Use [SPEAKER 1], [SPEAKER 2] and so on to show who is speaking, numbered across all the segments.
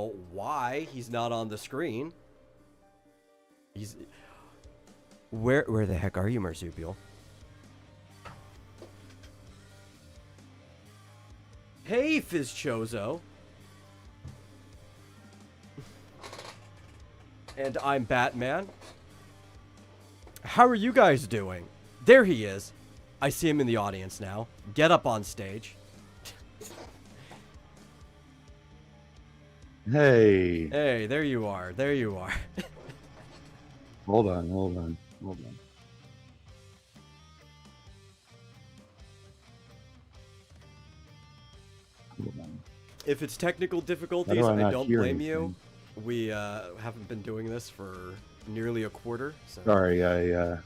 [SPEAKER 1] know why he's not on the screen. He's... Where the heck are you, Marsupial? Hey, Fizchozo. And I'm Batman. How are you guys doing? There he is. I see him in the audience now. Get up on stage.
[SPEAKER 2] Hey.
[SPEAKER 1] Hey, there you are. There you are.
[SPEAKER 2] Hold on.
[SPEAKER 1] If it's technical difficulties, I don't blame you. We haven't been doing this for nearly a quarter. So.
[SPEAKER 2] Sorry, I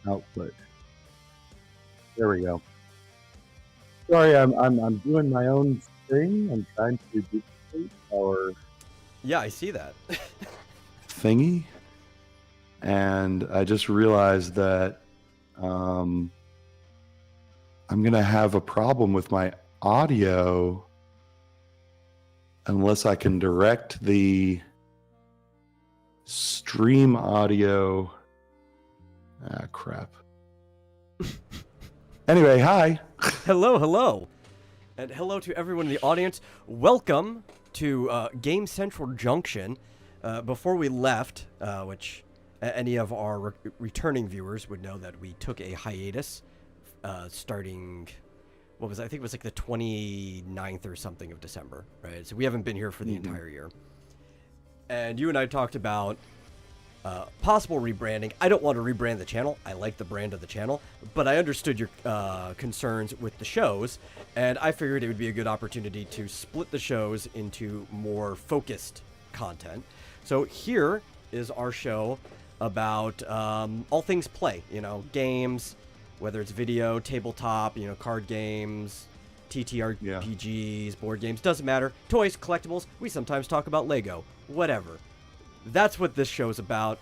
[SPEAKER 2] output. There we go. Sorry, I'm doing my own thing. I'm trying to duplicate our
[SPEAKER 1] Yeah, I see that.
[SPEAKER 2] thingy, and I just realized that I'm gonna have a problem with my audio unless I can direct the stream audio. Ah, crap. Anyway, hi.
[SPEAKER 1] Hello. And hello to everyone in the audience. Welcome to Game Central Junction. Before we left, which any of our returning viewers would know that we took a hiatus starting... What was it? I think it was like the 29th or something of December, right? So we haven't been here for the entire year. And you and I talked about possible rebranding. I don't want to rebrand the channel. I like the brand of the channel, but I understood your concerns with the shows, and I figured it would be a good opportunity to split the shows into more focused content. So here is our show about all things play, you know, games, whether it's video, tabletop, you know, card games, TTRPGs, board games, doesn't matter. Toys, collectibles, we sometimes talk about Lego, whatever. That's what this show's about.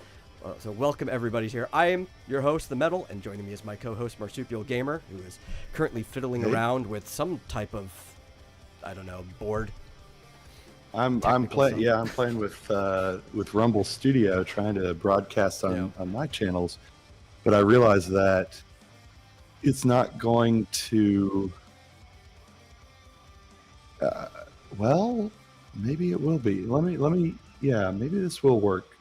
[SPEAKER 1] So welcome everybody here. I am your host, The Metal, and joining me is my co-host, Marsupial Gamer, who is currently fiddling around with some type of, I don't know, board.
[SPEAKER 2] I'm playing with Rumble Studio, trying to broadcast on my channels, but I realized that it's not going to. Well, maybe it will be. Let me. Yeah, maybe this will work.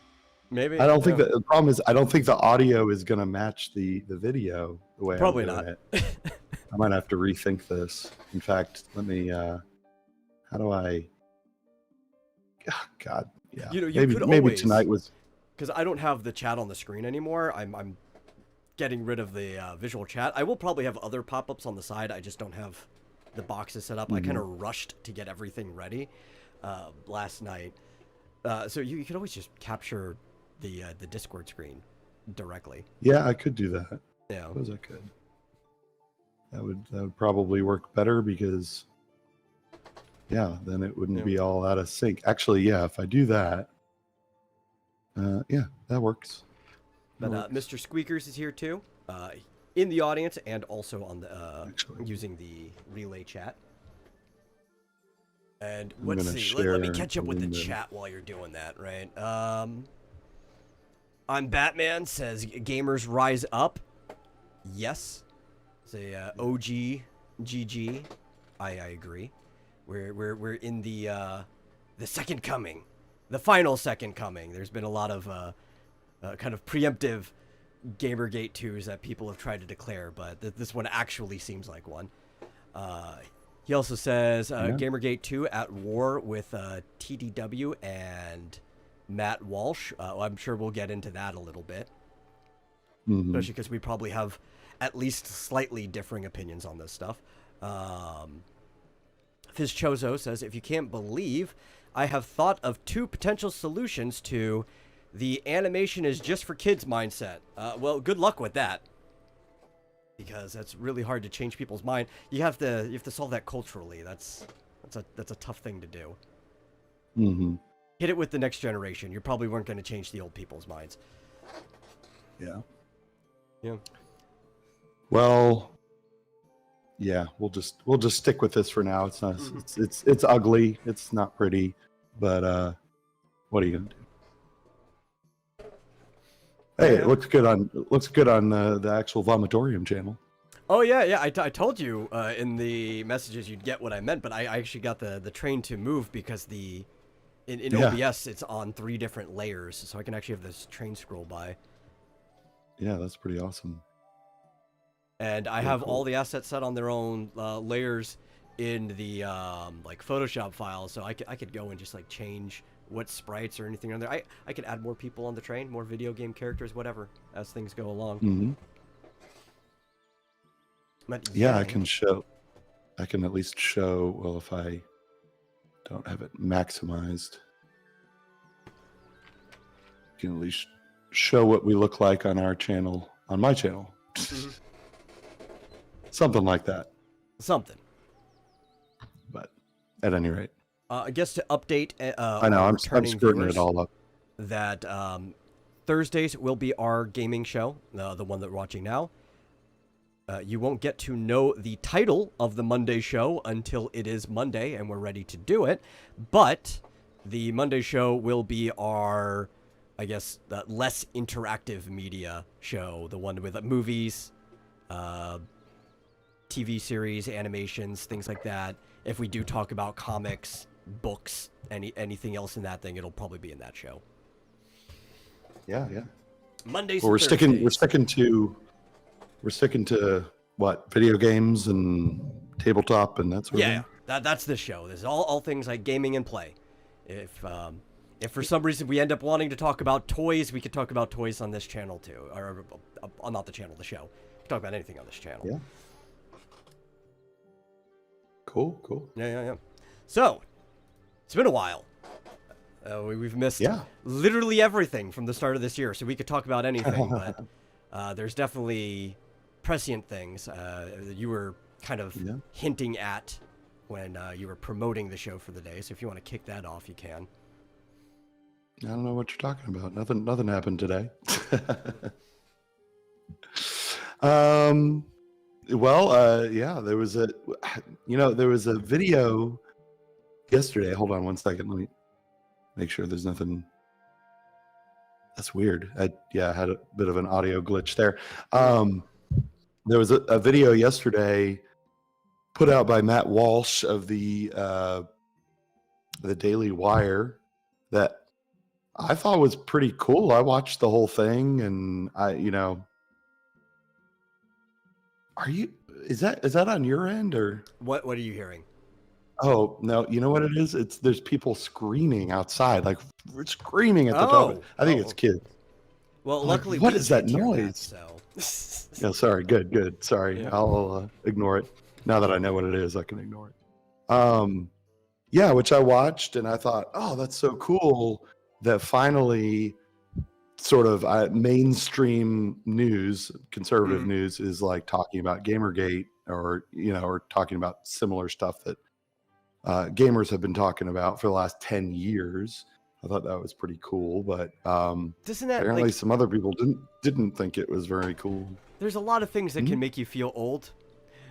[SPEAKER 1] Maybe.
[SPEAKER 2] I don't think that the problem is I don't think the audio is going to match the video the way
[SPEAKER 1] Probably
[SPEAKER 2] I'm doing
[SPEAKER 1] not.
[SPEAKER 2] it. I might have to rethink this. In fact, let me. How do I? God, yeah.
[SPEAKER 1] You know, you could
[SPEAKER 2] maybe
[SPEAKER 1] always,
[SPEAKER 2] tonight was
[SPEAKER 1] because I don't have the chat on the screen anymore. I'm getting rid of the visual chat. I will probably have other pop-ups on the side. I just don't have the boxes set up. I kind of rushed to get everything ready last night. So you could always just capture the Discord screen directly.
[SPEAKER 2] Yeah, I could do that.
[SPEAKER 1] Yeah,
[SPEAKER 2] I suppose I could. That would probably work better because, yeah, then it wouldn't be all out of sync. Actually, yeah, if I do that, yeah, that works.
[SPEAKER 1] But Mr. Squeakers is here too, in the audience and also on the using the relay chat. And let's see. Let me catch up with the chat while you're doing that, right? I'm Batman says gamers rise up. Yes. Say OG GG. I agree. We're in the second coming, the final second coming. There's been a lot of kind of preemptive Gamergate 2s that people have tried to declare, but this one actually seems like one. He also says Gamergate 2 at war with TDW and Matt Walsh. I'm sure we'll get into that a little bit, especially because we probably have at least slightly differing opinions on this stuff. Fizchozo says, if you can't believe, I have thought of 2 potential solutions to the animation is just for kids mindset. Well, good luck with that, because that's really hard to change people's mind. You have to solve that culturally. That's a tough thing to do. Hit it with the next generation. You probably weren't going to change the old people's minds.
[SPEAKER 2] Yeah.
[SPEAKER 1] Yeah.
[SPEAKER 2] Well, Yeah, we'll just stick with this for now. It's not it's ugly. It's not pretty, but what are you gonna do? Hey,
[SPEAKER 1] Yeah.
[SPEAKER 2] it looks good on the actual Vomitorium channel.
[SPEAKER 1] Oh yeah. I told you in the messages you'd get what I meant, but I actually got the train to move because in
[SPEAKER 2] Yeah.
[SPEAKER 1] OBS it's on 3 different layers, so I can actually have this train scroll by.
[SPEAKER 2] Yeah, that's pretty awesome.
[SPEAKER 1] And I
[SPEAKER 2] Very
[SPEAKER 1] have
[SPEAKER 2] cool.
[SPEAKER 1] all the assets set on their own layers in the like Photoshop file, so I could go and just like change what sprites or anything on there. I could add more people on the train, more video game characters, whatever, as things go along.
[SPEAKER 2] Mm-hmm.
[SPEAKER 1] But
[SPEAKER 2] Yeah, I can at least show, well, if I don't have it maximized, I can at least show what we look like on our channel, on my channel.
[SPEAKER 1] Mhm.
[SPEAKER 2] Something like that.
[SPEAKER 1] Something.
[SPEAKER 2] But at any rate,
[SPEAKER 1] I guess to update
[SPEAKER 2] I know
[SPEAKER 1] our
[SPEAKER 2] I'm
[SPEAKER 1] returning
[SPEAKER 2] skirting
[SPEAKER 1] viewers
[SPEAKER 2] it all up.
[SPEAKER 1] that Thursdays will be our gaming show, the one that we're watching now. You won't get to know the title of the Monday show until it is Monday and we're ready to do it. But the Monday show will be our, I guess, less interactive media show, the one with movies, TV series, animations, things like that. If we do talk about comics, books, anything else in that thing, it'll probably be in that show.
[SPEAKER 2] Yeah.
[SPEAKER 1] Mondays.
[SPEAKER 2] Well,
[SPEAKER 1] and Thursdays.
[SPEAKER 2] we're sticking to what, video games and tabletop and that sort of
[SPEAKER 1] Yeah,
[SPEAKER 2] thing.
[SPEAKER 1] that's the show. This is all things like gaming and play. If for some reason we end up wanting to talk about toys, we could talk about toys on this channel too, or not the channel, the show. We can talk about anything on this channel.
[SPEAKER 2] Yeah. Cool.
[SPEAKER 1] Yeah. So, it's been a while. We've missed
[SPEAKER 2] Yeah.
[SPEAKER 1] literally everything from the start of this year, so we could talk about anything, but there's definitely prescient things that you were kind of hinting at when you were promoting the show for the day. So if you want to kick that off, you can.
[SPEAKER 2] I don't know what you're talking about. Nothing happened today. Yeah, there was a video yesterday. Hold on one second. Let me make sure there's nothing. That's weird. I had a bit of an audio glitch there. There was a video yesterday put out by Matt Walsh of the Daily Wire that I thought was pretty cool. I watched the whole thing, and is that on your end, or
[SPEAKER 1] What are you hearing?
[SPEAKER 2] oh no, you know what it is? There's people screaming outside, like screaming at the top of it. I think it's kids.
[SPEAKER 1] Well,
[SPEAKER 2] I'm like,
[SPEAKER 1] luckily,
[SPEAKER 2] what
[SPEAKER 1] we
[SPEAKER 2] is that
[SPEAKER 1] can't hear
[SPEAKER 2] noise?
[SPEAKER 1] so.
[SPEAKER 2] Yeah, sorry. Good. Sorry.
[SPEAKER 1] Yeah.
[SPEAKER 2] I'll ignore it. Now that I know what it is, I can ignore it. Yeah, which I watched, and I thought, oh, that's so cool that finally sort of mainstream news, conservative news is like talking about Gamergate or talking about similar stuff that gamers have been talking about for the last 10 years. I thought that was pretty cool, but
[SPEAKER 1] Doesn't that,
[SPEAKER 2] apparently
[SPEAKER 1] like,
[SPEAKER 2] some other people didn't think it was very cool.
[SPEAKER 1] there's a lot of things that can make you feel old.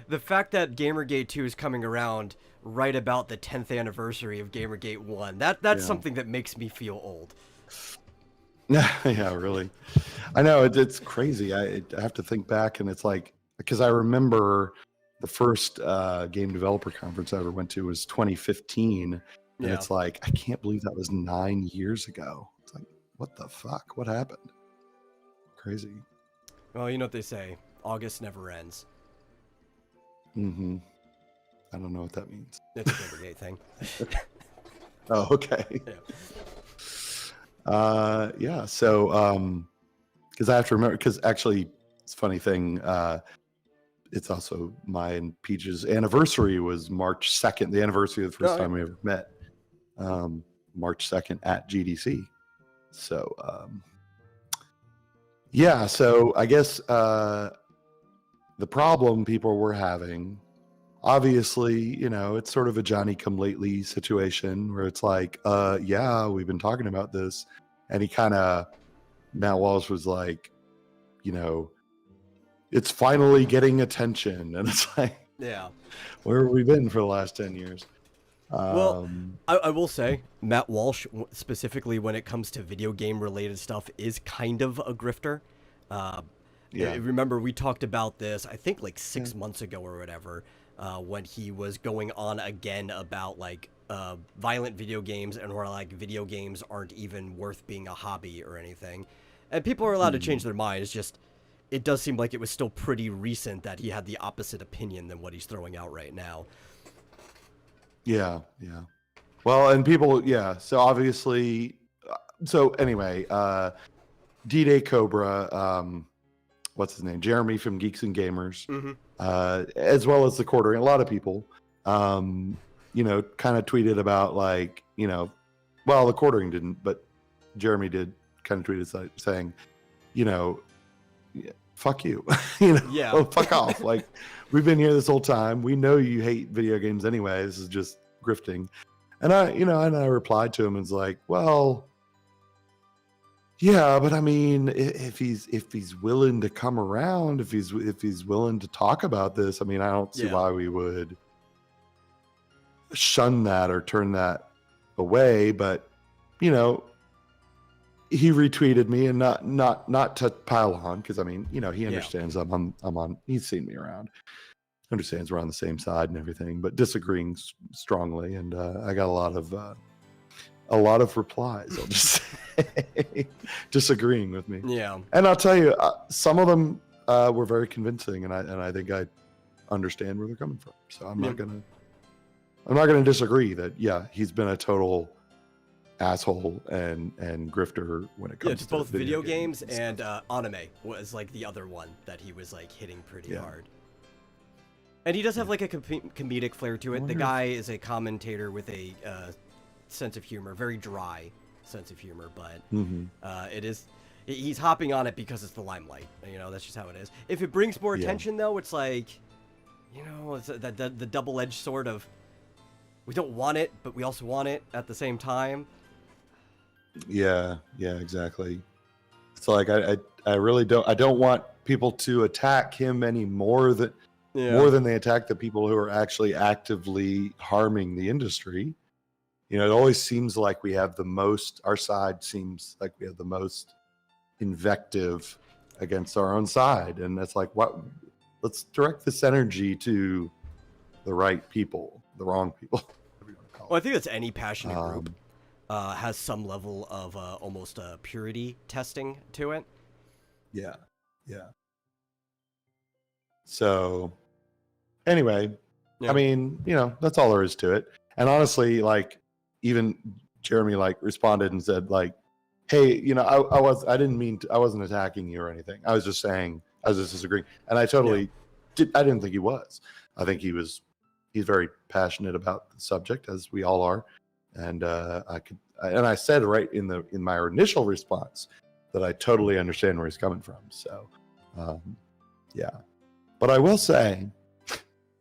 [SPEAKER 1] The fact that Gamergate 2 is coming around right about the 10th anniversary of Gamergate 1, that's something that makes me feel old.
[SPEAKER 2] Yeah, really. I know it's crazy. I have to think back, and it's like, because I remember the first game developer conference I ever went to was 2015, and it's like, I can't believe that was 9 years ago. It's like, what the fuck? What happened? Crazy.
[SPEAKER 1] Well, you know what they say, August never ends.
[SPEAKER 2] Mm-hmm. I don't know what that means.
[SPEAKER 1] It's a Gamergate thing.
[SPEAKER 2] Oh, okay.
[SPEAKER 1] Yeah.
[SPEAKER 2] So, because I have to remember, because actually, it's a funny thing. It's also my and Peach's anniversary was March 2nd, the anniversary of the first time we ever met. March 2nd at GDC. So, yeah, so I guess the problem people were having, obviously, it's sort of a Johnny-come-lately situation where it's like, yeah, we've been talking about this. And Matt Walsh was like, it's finally getting attention. And it's like,
[SPEAKER 1] Yeah.
[SPEAKER 2] Where have we been for the last 10 years?
[SPEAKER 1] Well,
[SPEAKER 2] Um,
[SPEAKER 1] I will say Matt Walsh, specifically when it comes to video game related stuff, is kind of a grifter. Uh,
[SPEAKER 2] yeah.
[SPEAKER 1] remember, we talked about this, I think, like
[SPEAKER 2] Yeah.
[SPEAKER 1] 6 months ago or whatever, when he was going on again about like violent video games and where like video games aren't even worth being a hobby or anything. And people are allowed to change
[SPEAKER 2] Hmm.
[SPEAKER 1] their minds. Just it does seem like it was still pretty recent that he had the opposite opinion than what he's throwing out right now.
[SPEAKER 2] Yeah. Yeah. Well, and people, yeah. So obviously, so anyway, D-Day Cobra, what's his name? Jeremy from Geeks and Gamers,
[SPEAKER 1] Mm-hmm.
[SPEAKER 2] as well as the Quartering. A lot of people, kind of tweeted about like, well, the Quartering didn't, but Jeremy did kind of tweeted saying, you know, yeah, fuck you,
[SPEAKER 1] Yeah.
[SPEAKER 2] oh, fuck off. Like, we've been here this whole time. We know you hate video games anyway. This is just grifting. And I replied to him and was like, well, yeah, but I mean, if he's willing to come around, if he's willing to talk about this, I mean, I don't see
[SPEAKER 1] Yeah.
[SPEAKER 2] why we would shun that or turn that away. But he retweeted me, and not to pile on, because I mean, he understands I'm on. He's seen me around, understands we're on the same side and everything, but disagreeing strongly. And I got a lot of replies, I'll just say, disagreeing with me.
[SPEAKER 1] Yeah.
[SPEAKER 2] And I'll tell you, some of them were very convincing, and I think I understand where they're coming from. So I'm not gonna disagree that he's been a total asshole and grifter when it comes
[SPEAKER 1] to
[SPEAKER 2] to
[SPEAKER 1] both video games
[SPEAKER 2] and
[SPEAKER 1] and anime was like the other one that he was like hitting pretty
[SPEAKER 2] Yeah.
[SPEAKER 1] hard. And he does have like a comedic flair to it. The
[SPEAKER 2] wonder
[SPEAKER 1] guy is a commentator with a sense of humor, very dry sense of humor, but
[SPEAKER 2] Mhm.
[SPEAKER 1] it is he's hopping on it because it's the limelight. That's just how it is. If it brings more
[SPEAKER 2] Yeah.
[SPEAKER 1] attention, though, it's like, it's the double-edged sword of we don't want it, but we also want it at the same time.
[SPEAKER 2] Yeah, exactly. It's like I really don't want people to attack him any more than they attack the people who are actually actively harming the industry. It always seems like our side seems like we have the most invective against our own side, and it's like, what? Let's direct this energy to the right people, the wrong people. Whatever you want to call
[SPEAKER 1] Well, I
[SPEAKER 2] it.
[SPEAKER 1] think that's any passionate group has some level of almost purity testing to it.
[SPEAKER 2] Yeah. So anyway,
[SPEAKER 1] Yeah.
[SPEAKER 2] I mean, that's all there is to it. And honestly, like, even Jeremy like responded and said like, hey, I didn't mean to, I wasn't attacking you or anything. I was just saying, I was just disagreeing. And I totally I didn't think he was. I think he's very passionate about the subject, as we all are. And I said right in my initial response that I totally understand where he's coming from. So, yeah. But I will say,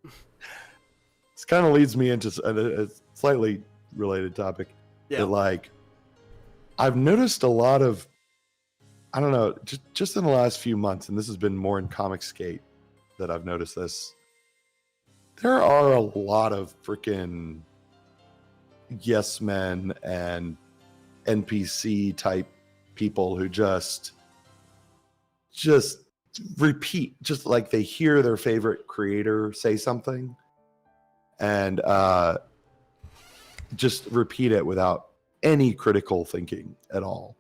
[SPEAKER 2] this kind of leads me into a slightly related topic.
[SPEAKER 1] Yeah.
[SPEAKER 2] That, like, I've noticed a lot of, I don't know, just in the last few months, and this has been more in Comicsgate that I've noticed this. There are a lot of freaking yes men and NPC type people who just repeat, just like they hear their favorite creator say something and just repeat it without any critical thinking at all.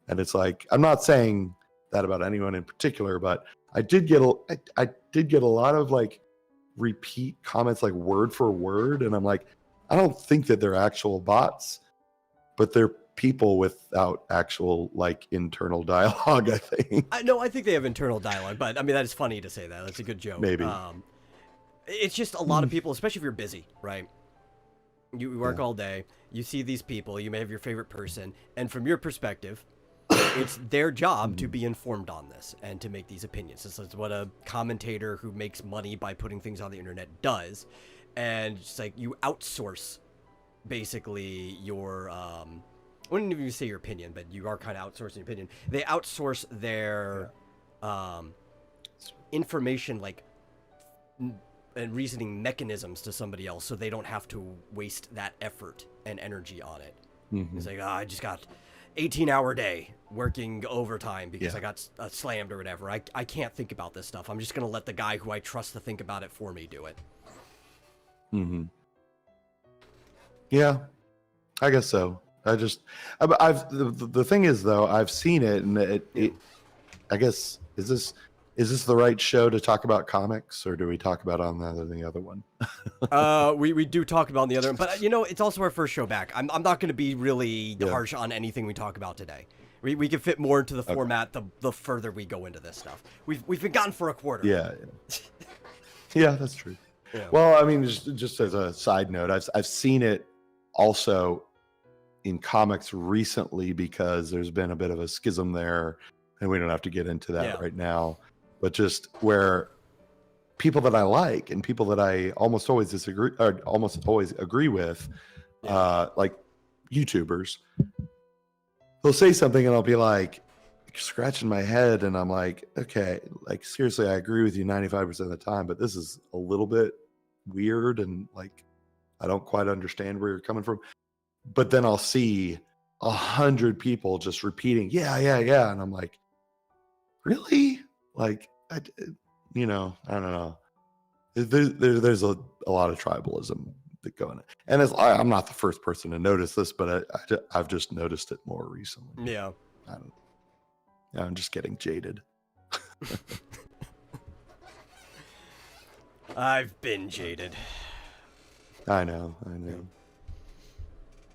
[SPEAKER 2] And it's like, I'm not saying that about anyone in particular, but I did get a lot of like repeat comments, like word for word, and I'm like, I don't think that they're actual bots, but they're people without actual like internal dialogue, I think.
[SPEAKER 1] I think they have internal dialogue, but I mean that is funny to say that. That's a good joke.
[SPEAKER 2] Maybe.
[SPEAKER 1] It's just a lot of people, especially if you're busy, right? You work
[SPEAKER 2] Yeah.
[SPEAKER 1] all day, you see these people, you may have your favorite person, and from your perspective, it's their job to be informed on this and to make these opinions. This is what a commentator who makes money by putting things on the internet does. And it's like you outsource basically your I wouldn't even say your opinion, but you are kind of outsourcing your opinion. They outsource their information like and reasoning mechanisms to somebody else so they don't have to waste that effort and energy on it. It's like, I just got 18-hour day working overtime because I got slammed or whatever. I can't think about this stuff. I'm just going to let the guy who I trust to think about it for me do it.
[SPEAKER 2] Yeah, I guess so. The thing is though, I've seen it, and it I guess, is this the right show to talk about comics, or do we talk about on the other one?
[SPEAKER 1] We do talk about the other one, but it's also our first show back. I'm not going to be really harsh on anything we talk about today. We can fit more into the format the further we go into this stuff. We've been gone for a quarter.
[SPEAKER 2] Yeah. Yeah, that's true.
[SPEAKER 1] Yeah.
[SPEAKER 2] Well, I mean, just as a side note, I've seen it also in comics recently because there's been a bit of a schism there, and we don't have to get into that right now. But just where people that I like and people that I almost always agree with, like YouTubers, they'll say something and I'll be like scratching my head, and I'm like, okay, like seriously, I agree with you 95% of the time, but this is a little bit weird, and like I don't quite understand where you're coming from. But then I'll see 100 people just repeating, yeah, and I'm like, really? Like, I don't know. There's a lot of tribalism that go in it, and I'm not the first person to notice this, but I've just noticed it more recently.
[SPEAKER 1] Yeah,
[SPEAKER 2] I'm just getting jaded.
[SPEAKER 1] I've been jaded.
[SPEAKER 2] I know.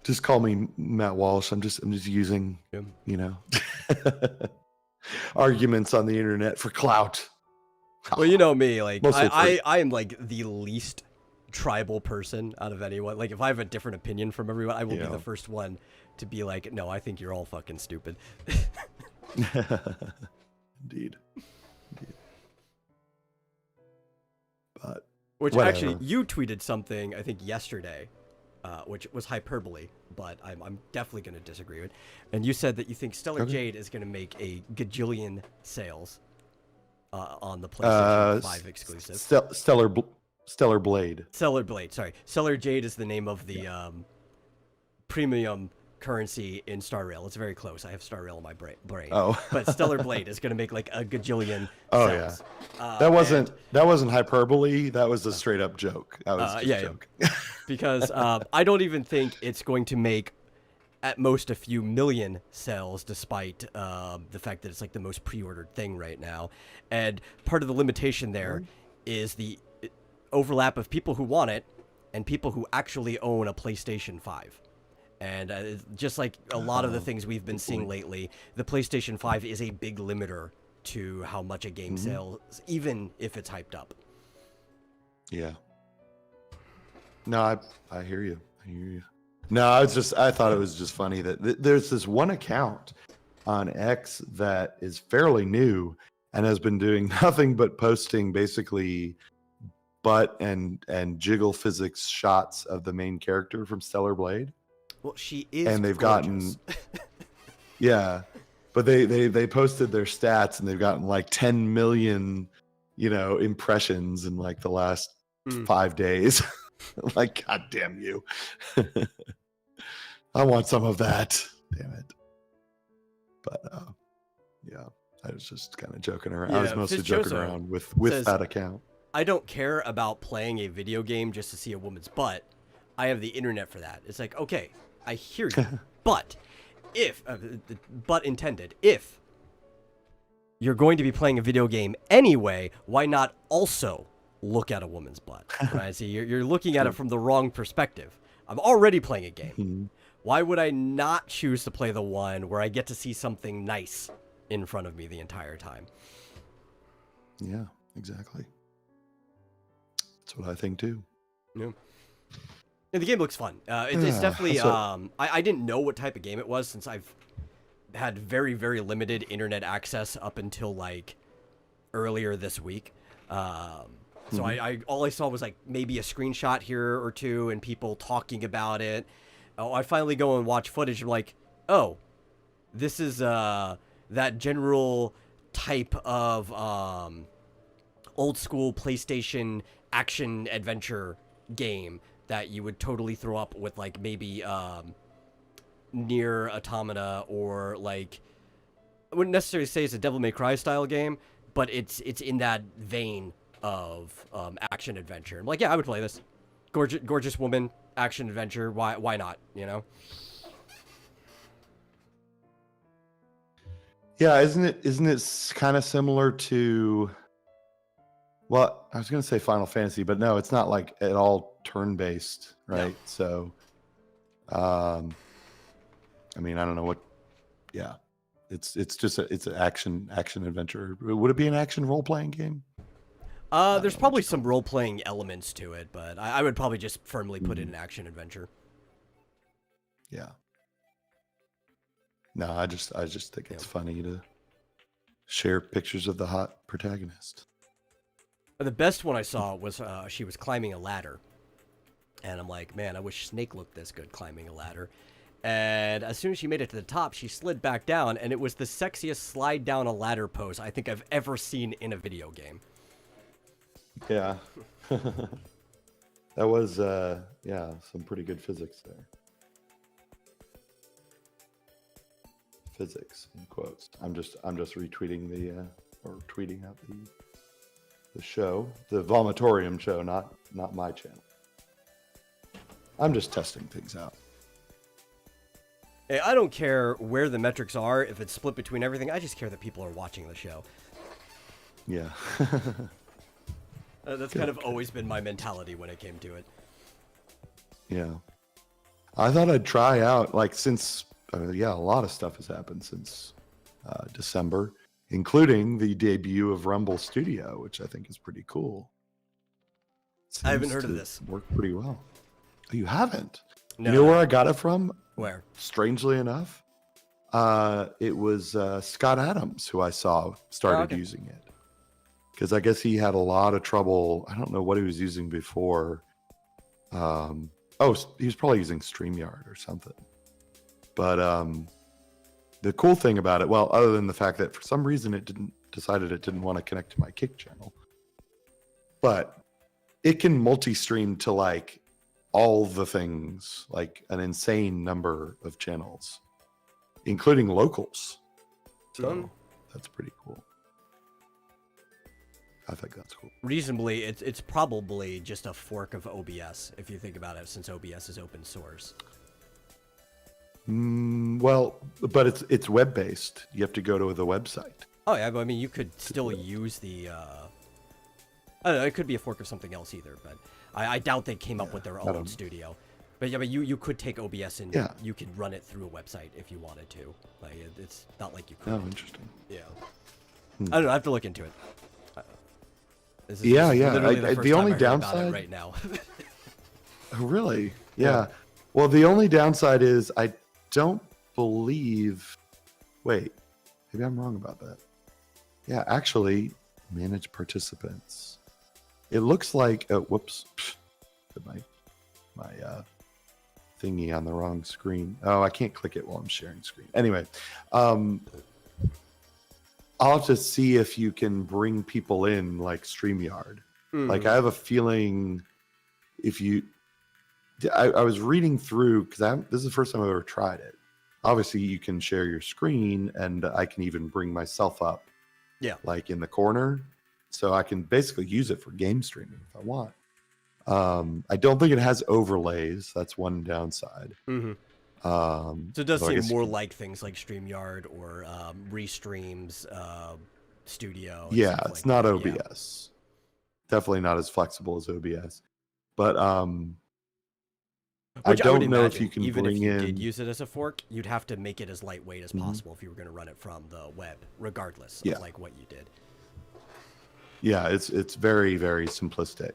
[SPEAKER 2] Just call me Matt Walsh. I'm just using, arguments on the internet for clout.
[SPEAKER 1] Well, you know me, like I am like the least tribal person out of anyone. Like if I have a different opinion from everyone, I will be the first one to be like, no, I think you're all fucking stupid.
[SPEAKER 2] Indeed. But
[SPEAKER 1] which
[SPEAKER 2] whatever.
[SPEAKER 1] Actually, you tweeted something I think yesterday, which was hyperbole, but I'm definitely going to disagree with. And you said that you think Stellar Jade is going to make a gajillion sales on the PlayStation 5 exclusive.
[SPEAKER 2] Stellar Blade.
[SPEAKER 1] Stellar Blade, sorry. Stellar Jade is the name of the premium currency in Star Rail. It's very close. I have Star Rail in my brain.
[SPEAKER 2] Oh.
[SPEAKER 1] But Stellar Blade is going to make like a gajillion
[SPEAKER 2] Oh,
[SPEAKER 1] sales.
[SPEAKER 2] Yeah. That wasn't hyperbole. That was a straight up joke. That was just a joke.
[SPEAKER 1] Because I don't even think it's going to make at most a few million sales, despite the fact that it's like the most pre-ordered thing right now. And part of the limitation there is the overlap of people who want it and people who actually own a PlayStation 5. And just like a lot of the things we've been seeing lately, the PlayStation 5 is a big limiter to how much a game sells, even if it's hyped up.
[SPEAKER 2] Yeah. No, I hear you. No, I thought it was just funny that there's this one account on X that is fairly new and has been doing nothing but posting basically butt and jiggle physics shots of the main character from Stellar Blade.
[SPEAKER 1] Well, she is,
[SPEAKER 2] and they've
[SPEAKER 1] gorgeous.
[SPEAKER 2] Gotten, but they posted their stats, and they've gotten like 10 million, impressions in like the last 5 days. Like, God damn you! I want some of that. Damn it! But yeah, I was just kind of joking around.
[SPEAKER 1] Yeah,
[SPEAKER 2] I was mostly joking around with that account.
[SPEAKER 1] I don't care about playing a video game just to see a woman's butt. I have the internet for that. It's like, okay, I hear you, but if you're going to be playing a video game anyway, why not also look at a woman's butt? Right? See, you're looking at it from the wrong perspective. I'm already playing a game. Why would I not choose to play the one where I get to see something nice in front of me the entire time?
[SPEAKER 2] Yeah, exactly. That's what I think too.
[SPEAKER 1] Yeah. And the game looks fun. It's definitely. I didn't know what type of game it was since I've had very, very limited internet access up until like earlier this week. So I all I saw was like maybe a screenshot here or two and people talking about it. Oh, I finally go and watch footage. I'm like, oh, this is that general type of old school PlayStation action adventure game that you would totally throw up with like maybe Near Automata, or like, I wouldn't necessarily say it's a Devil May Cry style game, but it's in that vein of action adventure. I'm like, yeah, I would play this. Gorgeous woman action adventure. Why not? You know?
[SPEAKER 2] Yeah, isn't it kind of similar to? Well, I was going to say Final Fantasy, but no, it's not like at all turn-based, right?
[SPEAKER 1] No.
[SPEAKER 2] So, I mean, I don't know what. Yeah, it's just it's an action adventure. Would it be an action role-playing game?
[SPEAKER 1] There's probably some role-playing elements to it, but I would probably just firmly put it in action adventure.
[SPEAKER 2] Yeah. No, I just think it's funny to share pictures of the hot protagonist.
[SPEAKER 1] The best one I saw was she was climbing a ladder. And I'm like, man, I wish Snake looked this good climbing a ladder. And as soon as she made it to the top, she slid back down, and it was the sexiest slide down a ladder pose I think I've ever seen in a video game.
[SPEAKER 2] Yeah. That was, some pretty good physics there. Physics, in quotes. I'm just retweeting or tweeting out the show, the Vomitorium show, not my channel. I'm just testing things out.
[SPEAKER 1] Hey, I don't care where the metrics are, if it's split between everything. I just care that people are watching the show.
[SPEAKER 2] Yeah.
[SPEAKER 1] That's kind of always been my mentality when it came to it.
[SPEAKER 2] Yeah. I thought I'd try out, like, since, a lot of stuff has happened since December, including the debut of Rumble Studio, which I think is pretty cool.
[SPEAKER 1] I haven't heard of this.
[SPEAKER 2] Worked pretty well. Oh, you haven't?
[SPEAKER 1] No.
[SPEAKER 2] You know where I got it from?
[SPEAKER 1] Where?
[SPEAKER 2] Strangely enough, it was Scott Adams who I saw started using it. Because I guess he had a lot of trouble. I don't know what he was using before. He was probably using StreamYard or something. But the cool thing about it, well, other than the fact that for some reason it didn't want to connect to my Kick channel, but it can multi-stream to like all the things, like an insane number of channels, including locals. So that's pretty cool. I think that's cool.
[SPEAKER 1] Reasonably, it's probably just a fork of OBS, if you think about it, since OBS is open source.
[SPEAKER 2] Well, but it's web-based. You have to go to the website.
[SPEAKER 1] Oh, yeah, but I mean, you could still use the... I don't know, it could be a fork of something else either, but I doubt they came up with their own studio. But yeah, but you could take OBS and you could run it through a website if you wanted to. Like, it's not like you could.
[SPEAKER 2] Oh, interesting.
[SPEAKER 1] Yeah. I don't know, I have to look into it. This is
[SPEAKER 2] yeah.
[SPEAKER 1] The
[SPEAKER 2] only downside
[SPEAKER 1] right now.
[SPEAKER 2] Oh, really? Yeah. Well, the only downside is I don't believe. Wait, maybe I'm wrong about that. Yeah, actually, manage participants. It looks like. Whoops. Put my thingy on the wrong screen. Oh, I can't click it while I'm sharing screen. Anyway, I'll have to see if you can bring people in like StreamYard. Like, I have a feeling if you... I was reading through, because this is the first time I've ever tried it. Obviously, you can share your screen, and I can even bring myself up, like in the corner. So I can basically use it for game streaming if I want. I don't think it has overlays. That's one downside.
[SPEAKER 1] So it does seem more like things like StreamYard or Restream's Studio.
[SPEAKER 2] Yeah, it's not OBS.
[SPEAKER 1] Yeah.
[SPEAKER 2] Definitely not as flexible as OBS. But
[SPEAKER 1] Which
[SPEAKER 2] I don't know if you can
[SPEAKER 1] even
[SPEAKER 2] bring
[SPEAKER 1] if you
[SPEAKER 2] in...
[SPEAKER 1] did use it as a fork, you'd have to make it as lightweight as possible if you were going to run it from the web, regardless of like what you did.
[SPEAKER 2] Yeah, it's very, very simplistic.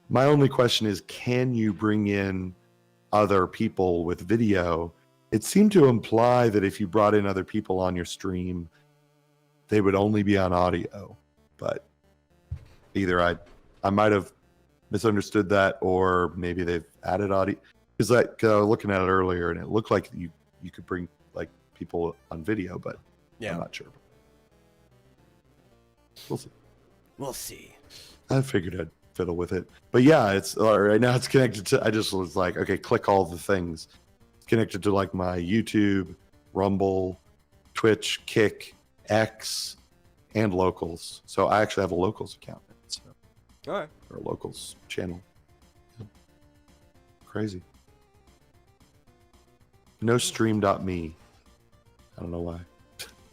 [SPEAKER 2] My only question is, can you bring in other people with video? It seemed to imply that if you brought in other people on your stream, they would only be on audio. But either I might have misunderstood that, or maybe they've added audio. Because I was looking at it earlier, and it looked like you could bring like people on video, but I'm not sure. We'll see.
[SPEAKER 1] We'll see.
[SPEAKER 2] I figured I'd fiddle with it. But yeah, it's right now it's connected to. I just was like, okay, click all the things. It's connected to like my YouTube, Rumble, Twitch, Kick, X, and Locals. So I actually have a Locals account. So,
[SPEAKER 1] All right.
[SPEAKER 2] or a Locals channel. Crazy. No stream.me. I don't know why.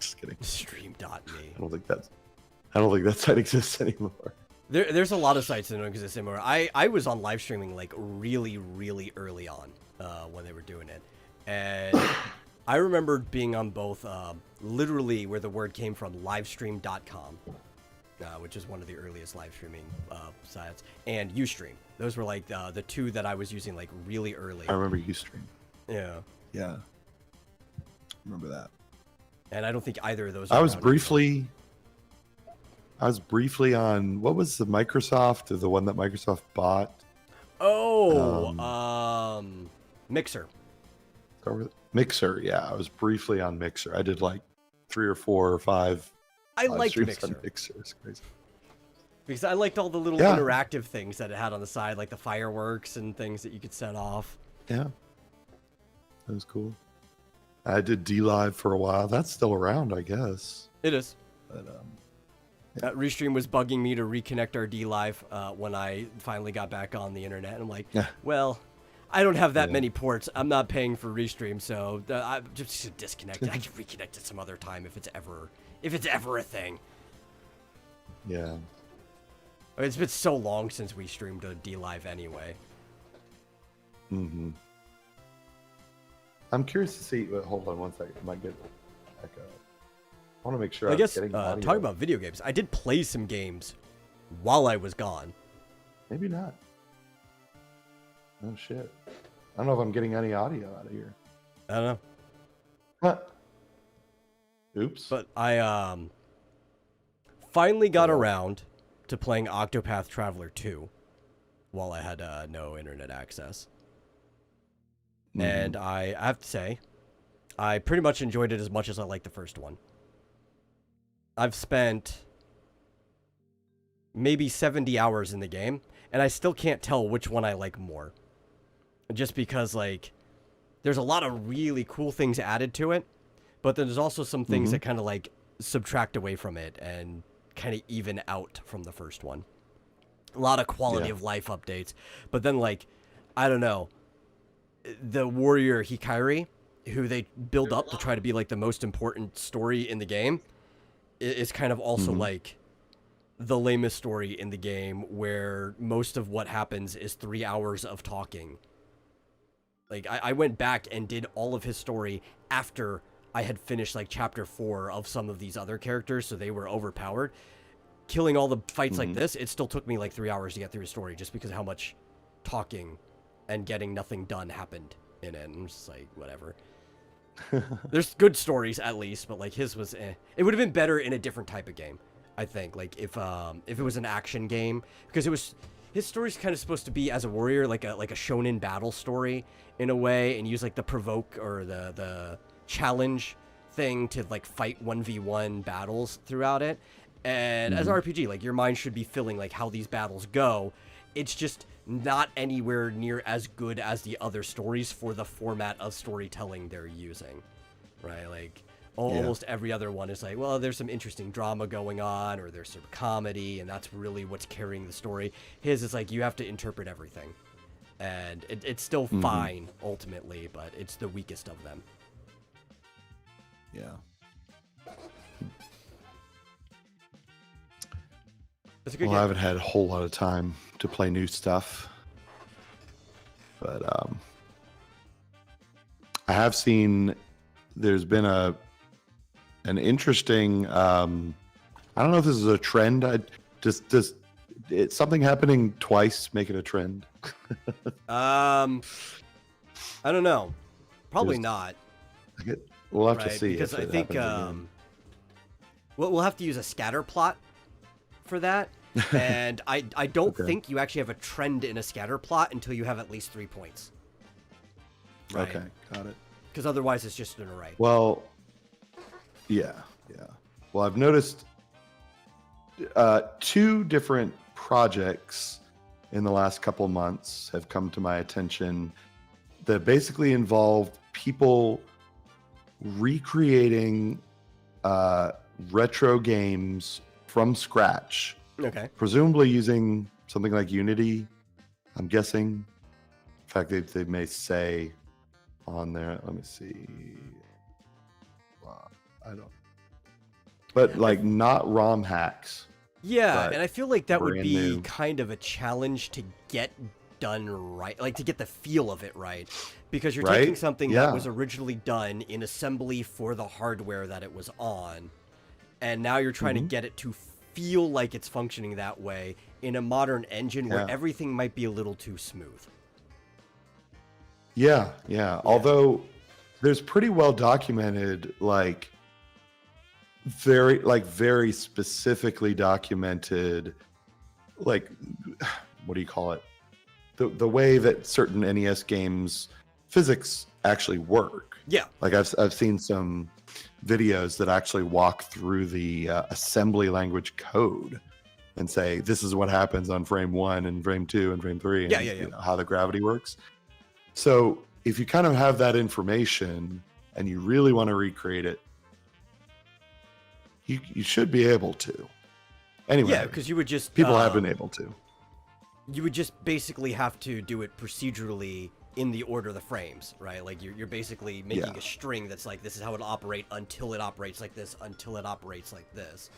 [SPEAKER 2] Just kidding.
[SPEAKER 1] Stream.me.
[SPEAKER 2] I don't think that site exists anymore.
[SPEAKER 1] There's a lot of sites that don't exist anymore. I was on live streaming like really, really early on when they were doing it. And I remember being on both literally where the word came from, livestream.com, which is one of the earliest live streaming sites, and Ustream. Those were like the two that I was using like really early.
[SPEAKER 2] I remember Ustream.
[SPEAKER 1] Yeah.
[SPEAKER 3] Yeah. Remember that.
[SPEAKER 1] And I don't think either of those.
[SPEAKER 2] I was briefly on, what was the Microsoft, or the one that Microsoft bought?
[SPEAKER 1] Mixer.
[SPEAKER 2] Mixer, yeah. I was briefly on Mixer. I did like 3 or 4 or 5.
[SPEAKER 1] I liked
[SPEAKER 2] streams
[SPEAKER 1] Mixer.
[SPEAKER 2] on Mixer. It's crazy.
[SPEAKER 1] Because I liked all the little interactive things that it had on the side, like the fireworks and things that you could set off.
[SPEAKER 2] Yeah. That was cool. I did D-Live for a while. That's still around, I guess.
[SPEAKER 1] It is.
[SPEAKER 2] But,
[SPEAKER 1] Restream was bugging me to reconnect our D-Live when I finally got back on the internet. And I'm like, well, I don't have that many ports. I'm not paying for Restream, so I just disconnect it. I can reconnect it some other time if it's ever a thing.
[SPEAKER 2] yeah.
[SPEAKER 1] I mean, it's been so long since we streamed a D-Live anyway.
[SPEAKER 2] Mm-hmm. I'm curious to see. Hold on one second. I might get back up. I want to make sure.
[SPEAKER 1] I
[SPEAKER 2] I'm
[SPEAKER 1] guess
[SPEAKER 2] getting audio.
[SPEAKER 1] talking about video games, I did play some games while I was gone.
[SPEAKER 2] Maybe not. Oh shit! I don't know if I'm getting any audio out of here.
[SPEAKER 1] I don't know.
[SPEAKER 2] Huh. Oops.
[SPEAKER 1] But I finally got around to playing Octopath Traveler 2 while I had no internet access. And I have to say, I pretty much enjoyed it as much as I liked the first one. I've spent maybe 70 hours in the game, and I still can't tell which one I like more. Just because, like, there's a lot of really cool things added to it, but then there's also some things that kind of, like, subtract away from it and kind of even out from the first one. A lot of quality of life updates, but then, like, I don't know, the warrior Hikari, who they build up to try to be like the most important story in the game, is kind of also like the lamest story in the game, where most of what happens is 3 hours of talking. Like I went back and did all of his story after I had finished like chapter 4 of some of these other characters, so they were overpowered. Killing all the fights like this, it still took me like 3 hours to get through his story, just because of how much talking and getting nothing done happened in it. And I'm just like, whatever. There's good stories at least, but like his was It would have been better in a different type of game, I think. Like if it was an action game, because his story's kind of supposed to be as a warrior, like a shonen battle story in a way, and use like the provoke or the challenge thing to like fight 1v1 battles throughout it. And as an RPG, like your mind should be feeling like how these battles go. It's just not anywhere near as good as the other stories for the format of storytelling they're using, right? Like almost every other one is like, well, there's some interesting drama going on, or there's some comedy, and that's really what's carrying the story. His is like, you have to interpret everything, and it's still fine ultimately, but it's the weakest of them.
[SPEAKER 3] Yeah.
[SPEAKER 1] It's a good
[SPEAKER 2] Well,
[SPEAKER 1] game.
[SPEAKER 2] I haven't had a whole lot of time to play new stuff, but I have seen there's been an interesting. I don't know if this is a trend. It's something happening twice make it a trend?
[SPEAKER 1] I don't know. Probably not.
[SPEAKER 2] We'll have to
[SPEAKER 1] Right,
[SPEAKER 2] see.
[SPEAKER 1] because
[SPEAKER 2] if
[SPEAKER 1] I
[SPEAKER 2] it
[SPEAKER 1] think
[SPEAKER 2] happens again.
[SPEAKER 1] we'll have to use a scatter plot for that, and I don't think you actually have a trend in a scatter plot until you have at least 3 points. Right?
[SPEAKER 2] Okay, got it.
[SPEAKER 1] Because otherwise it's just an array.
[SPEAKER 2] Well, yeah. Well, I've noticed 2 different projects in the last couple months have come to my attention that basically involve people recreating retro games from scratch,
[SPEAKER 1] Okay.
[SPEAKER 2] presumably using something like Unity, I'm guessing. In fact, they may say on there, let me see. I don't, but like not ROM hacks.
[SPEAKER 1] Yeah,
[SPEAKER 2] but
[SPEAKER 1] and I feel like that would
[SPEAKER 2] brand
[SPEAKER 1] be
[SPEAKER 2] new.
[SPEAKER 1] kind of a challenge to get done right, like to get the feel of it right, because you're taking
[SPEAKER 2] Right?
[SPEAKER 1] something
[SPEAKER 2] Yeah.
[SPEAKER 1] that was originally done in assembly for the hardware that it was on, and now you're trying to get it to feel like it's functioning that way in a modern engine where
[SPEAKER 2] Yeah.
[SPEAKER 1] everything might be a little too smooth.
[SPEAKER 2] Yeah. Although there's pretty well documented, like very specifically documented, like what do you call it? The way that certain NES games physics actually work.
[SPEAKER 1] Yeah.
[SPEAKER 2] Like I've seen some videos that actually walk through the assembly language code and say this is what happens on frame 1 and frame 2 and frame 3 and
[SPEAKER 1] Yeah.
[SPEAKER 2] you know, how the gravity works. So if you kind of have that information and you really want to recreate it, you should be able to. Anyway,
[SPEAKER 1] Yeah, because you would just
[SPEAKER 2] people have been able to.
[SPEAKER 1] You would just basically have to do it procedurally in the order of the frames, right? Like you're basically making a string that's like, this is how it'll operate until it operates like this, until it operates like this.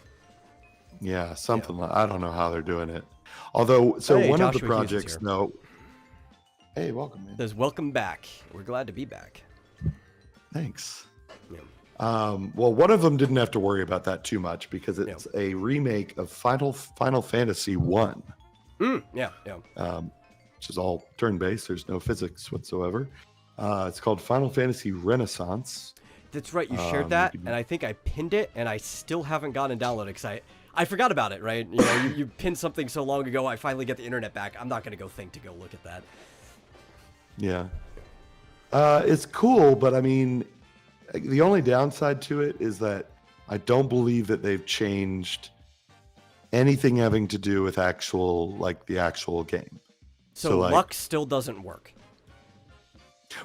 [SPEAKER 2] Yeah, something like I don't know how they're doing it. Although, so
[SPEAKER 1] Hey,
[SPEAKER 2] one of the
[SPEAKER 1] Joshua Hughes is
[SPEAKER 2] projects,
[SPEAKER 1] here.
[SPEAKER 2] no. Hey, welcome, man.
[SPEAKER 1] Says, welcome back. We're glad to be back.
[SPEAKER 2] Thanks.
[SPEAKER 1] Yeah.
[SPEAKER 2] Well, one of them didn't have to worry about that too much because it's a remake of Final Fantasy 1.
[SPEAKER 1] Yeah.
[SPEAKER 2] Which is all turn-based. There's no physics whatsoever. It's called Final Fantasy Renaissance.
[SPEAKER 1] That's right. You shared that, and I think I pinned it, and I still haven't gotten to download it because I forgot about it, right? You know, you pinned something so long ago, I finally get the internet back. I'm not going to go think to go look at that.
[SPEAKER 2] Yeah. It's cool, but I mean, the only downside to it is that I don't believe that they've changed anything having to do with the actual game.
[SPEAKER 1] So
[SPEAKER 2] like,
[SPEAKER 1] luck still doesn't work.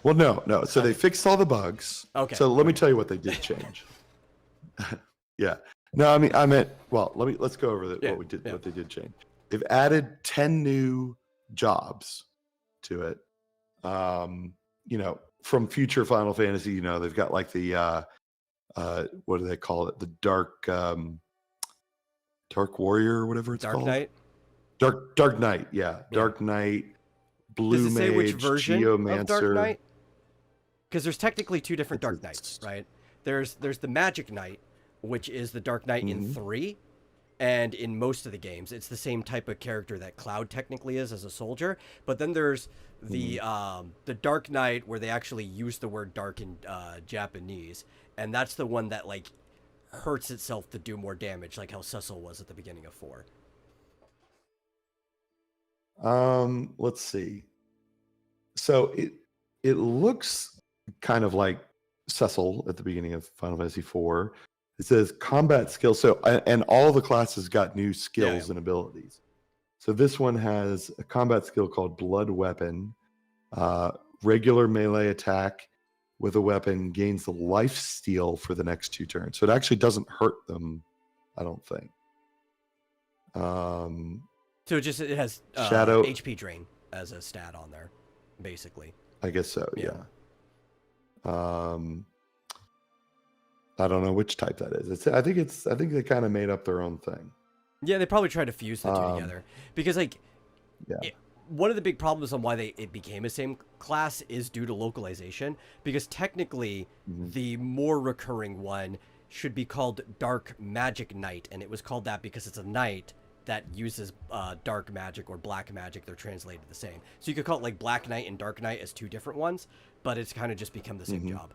[SPEAKER 2] Well, no. So they fixed all the bugs.
[SPEAKER 1] Okay.
[SPEAKER 2] So let me tell you what they did change. Yeah. No, I meant. Well, let's go over what they did change. They've added 10 new jobs to it. You know, from future Final Fantasy, you know, they've got like the what do they call it? The Dark Warrior or whatever it's called.
[SPEAKER 1] Knight?
[SPEAKER 2] Dark Knight, yeah. Dark Knight, Blue
[SPEAKER 1] Does it
[SPEAKER 2] Mage,
[SPEAKER 1] say which version
[SPEAKER 2] Geomancer.
[SPEAKER 1] of Dark Knight? Because there's technically two different Dark Knights, right? There's the Magic Knight, which is the Dark Knight in 3, and in most of the games, it's the same type of character that Cloud technically is as a soldier. But then there's the Dark Knight where they actually use the word dark in Japanese, and that's the one that like hurts itself to do more damage, like how Cecil was at the beginning of 4.
[SPEAKER 2] Let's see. So it looks kind of like Cecil at the beginning of Final Fantasy IV. It says combat skills. So and all the classes got new skills and abilities. So this one has a combat skill called Blood Weapon. Regular melee attack with a weapon gains the life steal for the next 2 turns. So it actually doesn't hurt them, I don't think.
[SPEAKER 1] So it has
[SPEAKER 2] Shadow
[SPEAKER 1] HP drain as a stat on there, basically.
[SPEAKER 2] I guess so, yeah. I don't know which type that is. I think they kind of made up their own thing.
[SPEAKER 1] Yeah, they probably tried to fuse the two together because, like, one of the big problems on why it became a same class is due to localization. Because technically, the more recurring one should be called Dark Magic Knight, and it was called that because it's a knight that uses dark magic or black magic. They're translated the same, so you could call it like Black Knight and Dark Knight as 2 different ones, but it's kind of just become the same job.